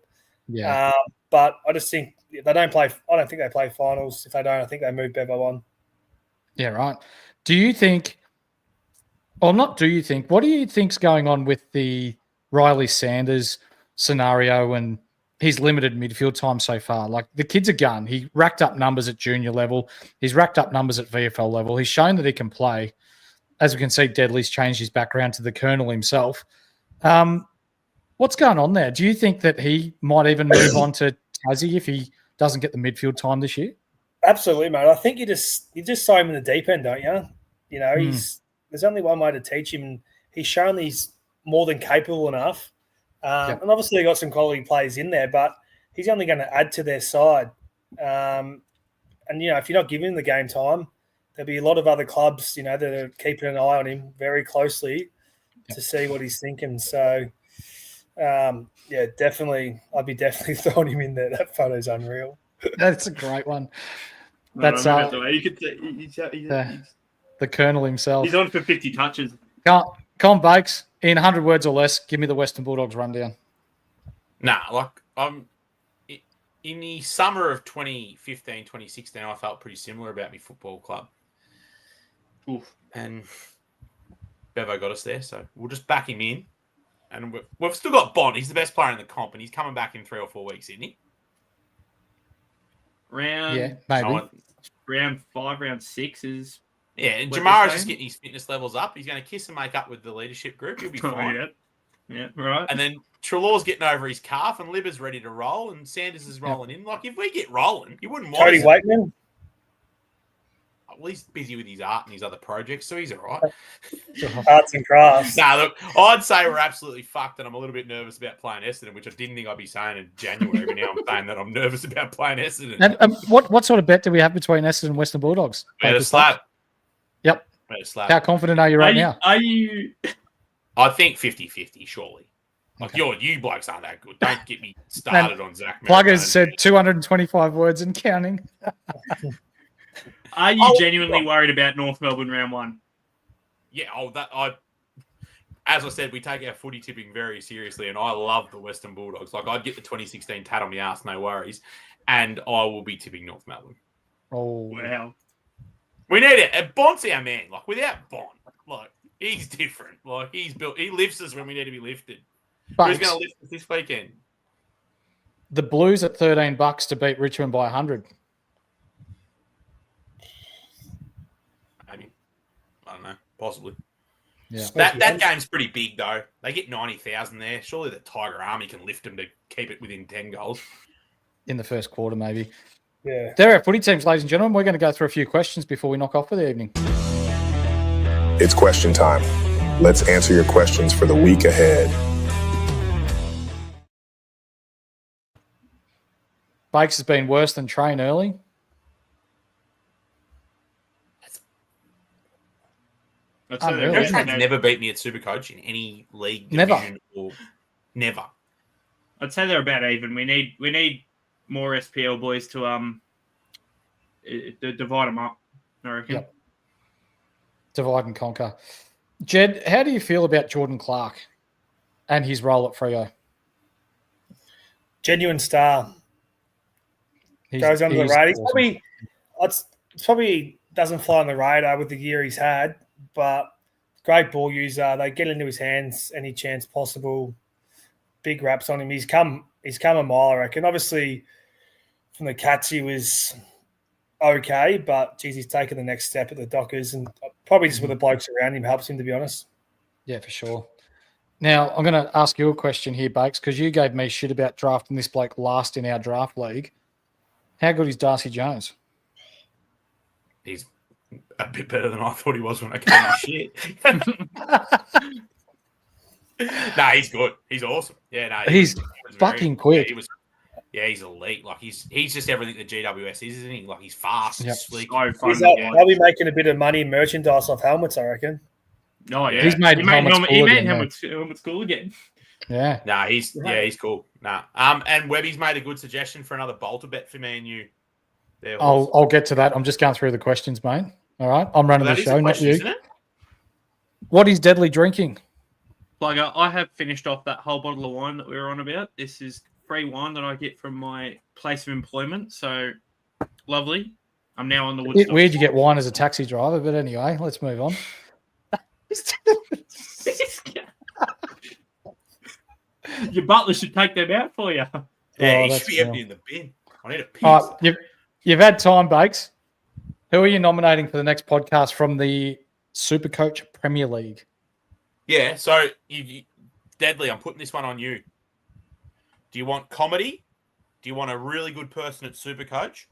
Yeah. But I just think they don't play. I don't think they play finals. If they don't, I think they move Bevo on. Yeah, right. Do you think, or not do you think, what do you think's going on with the Riley Sanders scenario and his limited midfield time so far? Like, the kid's a gun. He racked up numbers at junior level. He's racked up numbers at VFL level. He's shown that he can play. As we can see, Deadly's changed his background to the Colonel himself. What's going on there? Do you think that he might even move on to Tassie if he doesn't get the midfield time this year? Absolutely, mate. I think you just saw him in the deep end, don't you? There's only one way to teach him, and he's shown he's more than capable enough. And obviously they got some quality players in there, but he's only going to add to their side. And if you're not giving him the game time, there'll be a lot of other clubs, that are keeping an eye on him very closely to see what he's thinking. So, definitely, I'd be definitely throwing him in there. That photo's unreal. That's a great one. That's you could say the Colonel himself. He's on for 50 touches. Con Bakes, in 100 words or less, give me the Western Bulldogs rundown. In the summer of 2015, 2016, I felt pretty similar about my football club. Oof. And Bevo got us there, so we'll just back him in. And we've still got Bond. He's the best player in the comp, and he's coming back in 3 or 4 weeks, isn't he? Maybe. Round 5, round 6 is... Yeah, and Jamara's just getting his fitness levels up. He's going to kiss and make up with the leadership group. He'll be fine. Yeah, right. And then Trelaw's getting over his calf, and Libba's ready to roll, and Sanders is rolling in. Like, if we get rolling, you wouldn't want Cody Wakeman? Well, he's busy with his art and his other projects, so he's all right. Arts and crafts. Look, I'd say we're absolutely fucked, and I'm a little bit nervous about playing Essendon, which I didn't think I'd be saying in January, but now I'm saying that I'm nervous about playing Essendon. And what sort of bet do we have between Essendon and Western Bulldogs? We had a slab. Yep. We had a slab. How confident are you now? Are you... I think 50-50, surely. Like, you blokes aren't that good. Don't get me started on Zach. Pluggers said 225 words and counting. Are you genuinely worried about North Melbourne round 1? Yeah, as I said, we take our footy tipping very seriously, and I love the Western Bulldogs. Like, I'd get the 2016 tat on my ass, no worries, and I will be tipping North Melbourne. Oh, wow. We need it. And Bond's our man. Like, without Bond, like, he's different. Like, he lifts us when we need to be lifted. But who's going to lift us this weekend? The Blues at $13 to beat Richmond by 100. Maybe. I don't know. Possibly. Yeah. That game's pretty big, though. They get 90,000 there. Surely the Tiger Army can lift them to keep it within 10 goals. In the first quarter, maybe. Yeah. There are footy teams, ladies and gentlemen. We're going to go through a few questions before we knock off for the evening. It's question time. Let's answer your questions for the week ahead. Bakes has been worse than Train early. I'd say Unreal. they're Harry about, Trade's never beat me at SuperCoach in any league Never. division or never. I'd say they're about even. We need more SPL boys to divide them up, I reckon. Yep. Divide and conquer. Jed, how do you feel about Jordan Clark and his role at Freo? Genuine star. Goes under the radar. It's probably doesn't fly on the radar with the year he's had, but great ball user. They get into his hands any chance possible. Big raps on him. He's come a mile, I reckon. Obviously, from the Cats, he was okay, but geez, he's taken the next step at the Dockers, and probably just with the blokes around him helps him, to be honest. Yeah, for sure. Now, I'm going to ask you a question here, Bakes, because you gave me shit about drafting this bloke last in our draft league. How good is Darcy Jones? He's a bit better than I thought he was when I came to shit. Nah, he's good. He's awesome. Yeah, no, he's fucking quick. Yeah, he's elite. Like he's just everything that GWS is, isn't he? Like he's fast, Yep. sleek. They'll be making a bit of money in merchandise off helmets, I reckon. Oh yeah, he's made helmets cool again. Yeah. Nah, he's cool. Nah. And Webby's made a good suggestion for another bolter bet for me and you. There, I'll get to that. I'm just going through the questions, mate. All right. I'm running the show, not you. Isn't it? What is Deadly drinking? Plugger, I have finished off that whole bottle of wine that we were on about. This is free wine that I get from my place of employment. So lovely. I'm now on the Woodstock. Where'd you get wine as a taxi driver? But anyway, let's move on. Your butler should take them out for you. Yeah, he should be empty in the bin. I need a piss. All right, you've had time, Bakes. Who are you nominating for the next podcast from the SuperCoach Premier League? Yeah, so Deadly, I'm putting this one on you. Do you want comedy? Do you want a really good person at SuperCoach?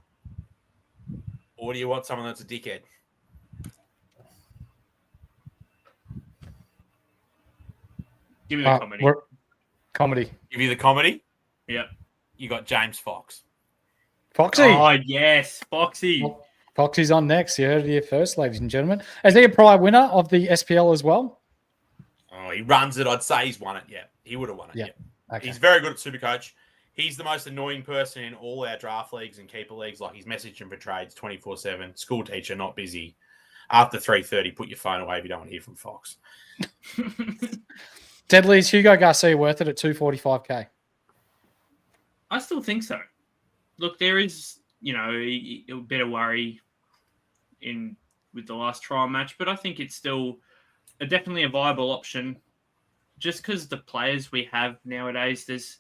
Or do you want someone that's a dickhead? Give me the comedy. Comedy. Give you the comedy? Yep. You got James Fox. Foxy. Oh, yes. Foxy. Foxy's on next. You heard it here first, ladies and gentlemen. Is he a prior winner of the SPL as well? Oh, he runs it. I'd say he's won it. Yeah, he would have won it. Yeah. Okay. He's very good at SuperCoach. He's the most annoying person in all our draft leagues and keeper leagues. Like he's messaging for trades 24/7. School teacher, not busy. After 3:30, put your phone away if you don't want to hear from Fox. Deadly, is Hugo Garcia worth it at $245K? I still think so. Look, there is, a bit of worry with the last trial match, but I think it's still definitely a viable option. Just because the players we have nowadays,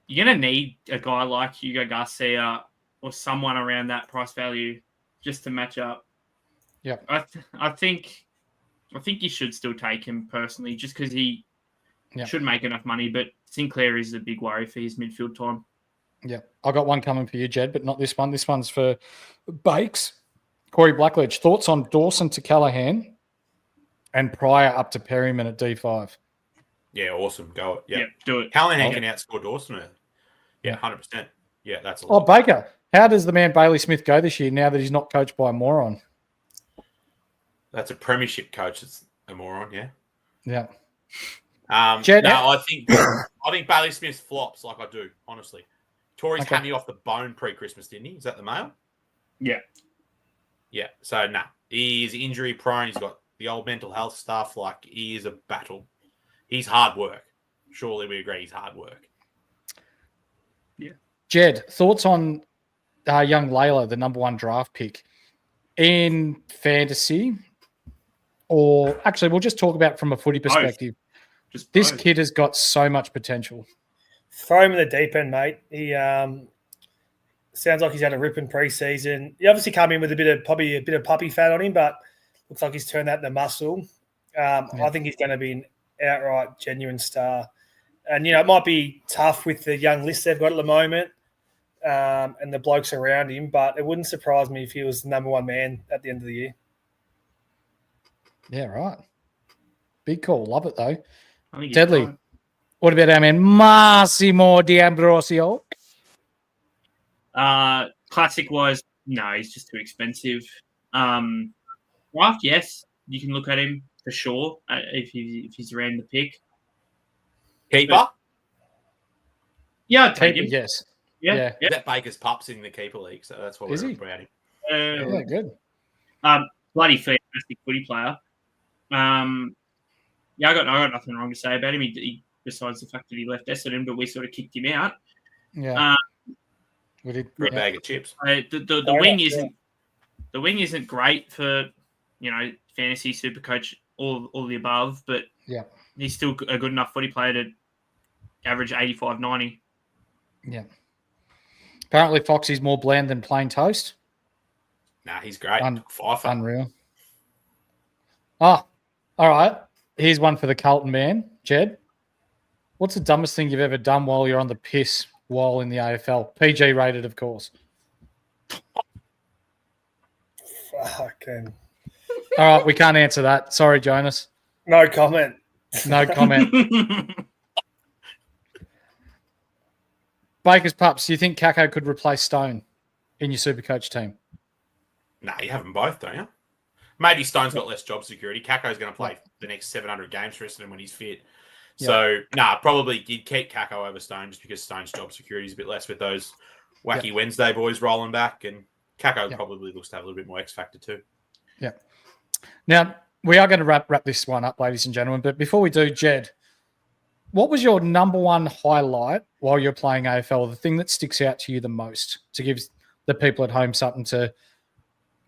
you're going to need a guy like Hugo Garcia or someone around that price value just to match up. Yeah, I think you should still take him personally, just because he should make enough money. But Sinclair is a big worry for his midfield time. Yeah, I got one coming for you, Jed, but not this one. This one's for Bakes. Corey Blackledge, thoughts on Dawson to Callahan and Pryor up to Perryman at D5? Yeah, awesome. Go. Yeah, do it. Callahan can outscore Dawson. Yeah, 100%. Yeah, that's a lot. Oh, Baker, how does the man Bailey Smith go this year now that he's not coached by a moron? That's a premiership coach. It's a moron, yeah. Yeah. Jed, no, I think Bailey Smith flops like I do, honestly. Tory's hammy off the bone pre-Christmas, didn't he? Is that the mail? Yeah. Yeah. So, he is injury prone. He's got the old mental health stuff. Like, he is a battle. He's hard work. Surely we agree he's hard work. Yeah. Jed, thoughts on young Layla, the number 1 draft pick in fantasy? Or actually, we'll just talk about it from a footy perspective. This kid has got so much potential. Throw him in the deep end, mate. He sounds like he's had a rip in preseason. He obviously come in with probably a bit of puppy fat on him, but looks like he's turned that into muscle. I think he's going to be an outright genuine star. And, it might be tough with the young list they've got at the moment and the blokes around him, but it wouldn't surprise me if he was the number 1 man at the end of the year. Yeah, right. Big call. Love it, though. Deadly. What about our man Massimo D'Ambrosio? Classic-wise, no, he's just too expensive. Draft, yes. you can look at him for sure if he's around the pick. Keeper? Yeah, I'd take Keeper, him. yes. Yeah. That Baker's Pups in the keeper league, so that's what Is we're he? about him. Yeah, good. Bloody fantastic footy player. I got nothing wrong to say about him. He besides the fact that he left Essendon, but we sort of kicked him out. Yeah. We did. For a bag of chips. The wing isn't great for fantasy, SuperCoach, all the above, but he's still a good enough footy player to average 85, 90. Yeah. Apparently, Foxy's more bland than plain toast. Nah, he's great. Unreal. Oh, all right. Here's one for the Carlton man, Jed. What's the dumbest thing you've ever done while you're on the piss while in the AFL? PG rated, of course. Fucking. All right, we can't answer that. Sorry, Jonas. No comment. No comment. Baker's Pups, do you think Kako could replace Stone in your SuperCoach team? Nah, you have them both, don't you? Maybe Stone's got less job security. Kako's going to play the next 700 games for Essendon when he's fit. So, probably you'd keep Kako over Stone just because Stone's job security is a bit less with those wacky Wednesday boys rolling back. And Kako probably looks to have a little bit more X factor too. Yeah. Now, we are going to wrap this one up, ladies and gentlemen. But before we do, Jed, what was your number one highlight while you're playing AFL, the thing that sticks out to you the most to give the people at home something to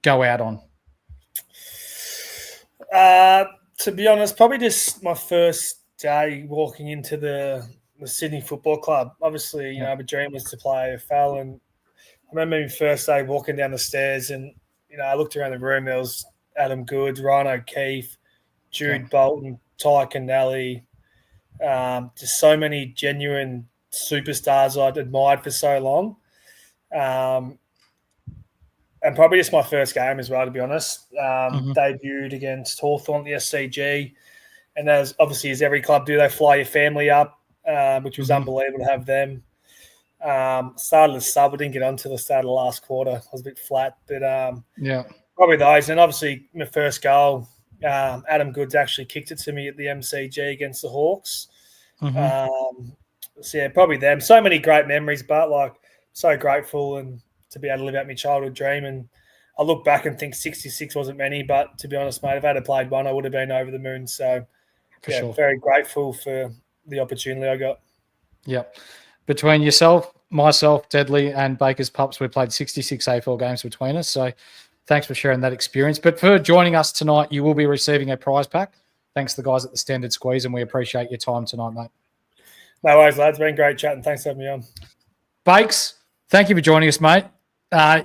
go out on? To be honest, probably just my first day walking into the Sydney Football Club. Obviously, my dream was to play AFL, and I remember my first day walking down the stairs, and I looked around the room. There was Adam Good, Ryan O'Keefe, Jude Bolton, Ty Kennelly, just so many genuine superstars I'd admired for so long. And probably just my first game as well, to be honest. Debuted against Hawthorn at the SCG. And as obviously as every club do, they fly your family up, which was unbelievable to have them. Started as sub, I didn't get on till the start of the last quarter. I was a bit flat, but probably those. And obviously my first goal, Adam Goods actually kicked it to me at the MCG against the Hawks. So probably them. So many great memories, but so grateful and to be able to live out my childhood dream. And I look back and think 66 wasn't many, but to be honest, mate, if I had played one, I would have been over the moon. So, sure. Very grateful for the opportunity I got. Yep. Between yourself, myself, Deadly, and Baker's Pups, we played 66 AFL games between us. So thanks for sharing that experience. But for joining us tonight, you will be receiving a prize pack. Thanks to the guys at the Standard Squeeze, and we appreciate your time tonight, mate. No worries, lads. Been great chatting. Thanks for having me on. Bakes, thank you for joining us, mate.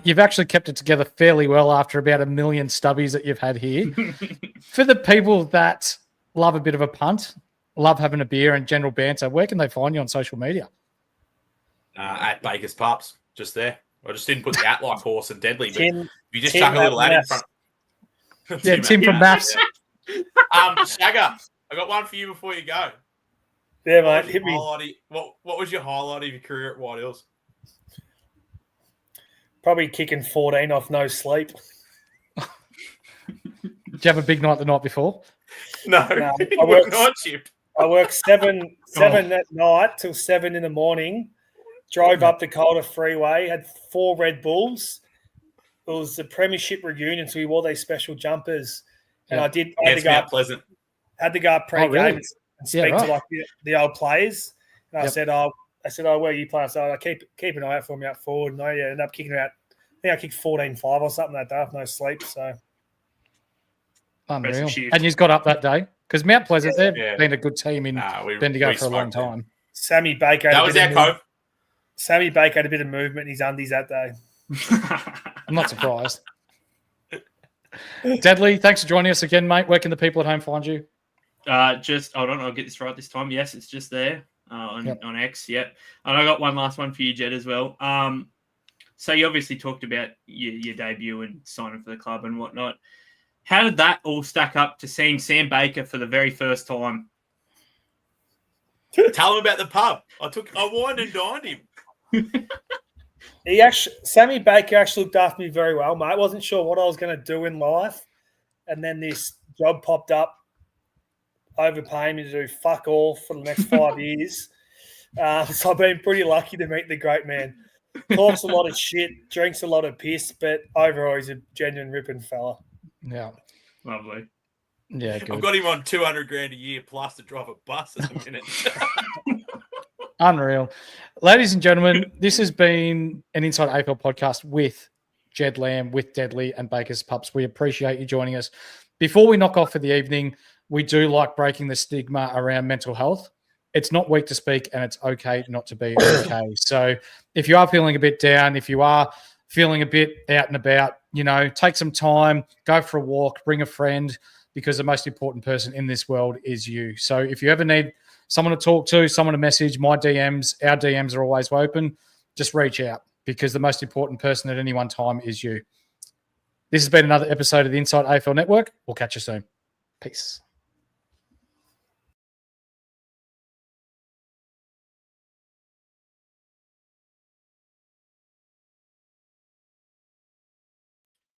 You've actually kept it together fairly well after about 1 million stubbies that you've had here. For the people that love a bit of a punt, love having a beer and general banter, where can they find you on social media? At Baker's Pups, just there. I just didn't put the at like horse and Deadly, but Tim, if you just chuck a little ad in front. Tim from Maths. Shagger, I got one for you before you go. Yeah, mate. Hit me. What was your highlight of your career at White Hills? Probably kicking 14 off no sleep. Did you have a big night the night before? No, I worked night shift. I worked 7 at night till 7 in the morning. Drove up the Calder Freeway, had 4 Red Bulls. It was the Premiership reunion, so we wore these special jumpers. And I had to go up Pleasant. Had to go up pre-game and speak to the old players. And I said, where are you playing? So I keep an eye out for me up forward. And I ended up kicking out. I think I kicked 14-5 or something that day with no sleep. So unreal. And you've got up that day because Mount Pleasant, they've been a good team in Bendigo for a long time. Sammy Baker. That was our coach. Sammy Baker had a bit of movement in his undies that day. I'm not surprised. Deadly, thanks for joining us again, mate. Where can the people at home find you? Just hold on, I'll get this right this time. Yes, it's just there on X. Yep. And I got one last one for you, Jed, as well. So you obviously talked about your debut and signing for the club and whatnot. How did that all stack up to seeing Sam Baker for the very first time? Tell him about the pub. I wined and dined him. Sammy Baker actually looked after me very well, mate. I wasn't sure what I was going to do in life. And then this job popped up, overpaying me to do fuck all for the next 5 years. So I've been pretty lucky to meet the great man. Talks a lot of shit, drinks a lot of piss, but overall he's a genuine ripping fella. Yeah. Lovely. Yeah, good. I've got him on 200 grand a year plus to drive a bus at the minute. Unreal. Ladies and gentlemen, this has been an Inside AFL podcast with Jed Lamb, with Deadly and Baker's Pups. We appreciate you joining us. Before we knock off for the evening, we do like breaking the stigma around mental health. It's not weak to speak, and it's okay not to be okay. So if you are feeling a bit down, if you are feeling a bit out and about, take some time, go for a walk, bring a friend, because the most important person in this world is you. So if you ever need someone to talk to, someone to message, my DMs, our DMs are always open. Just reach out, because the most important person at any one time is you. This has been another episode of the Inside AFL Network. We'll catch you soon. Peace.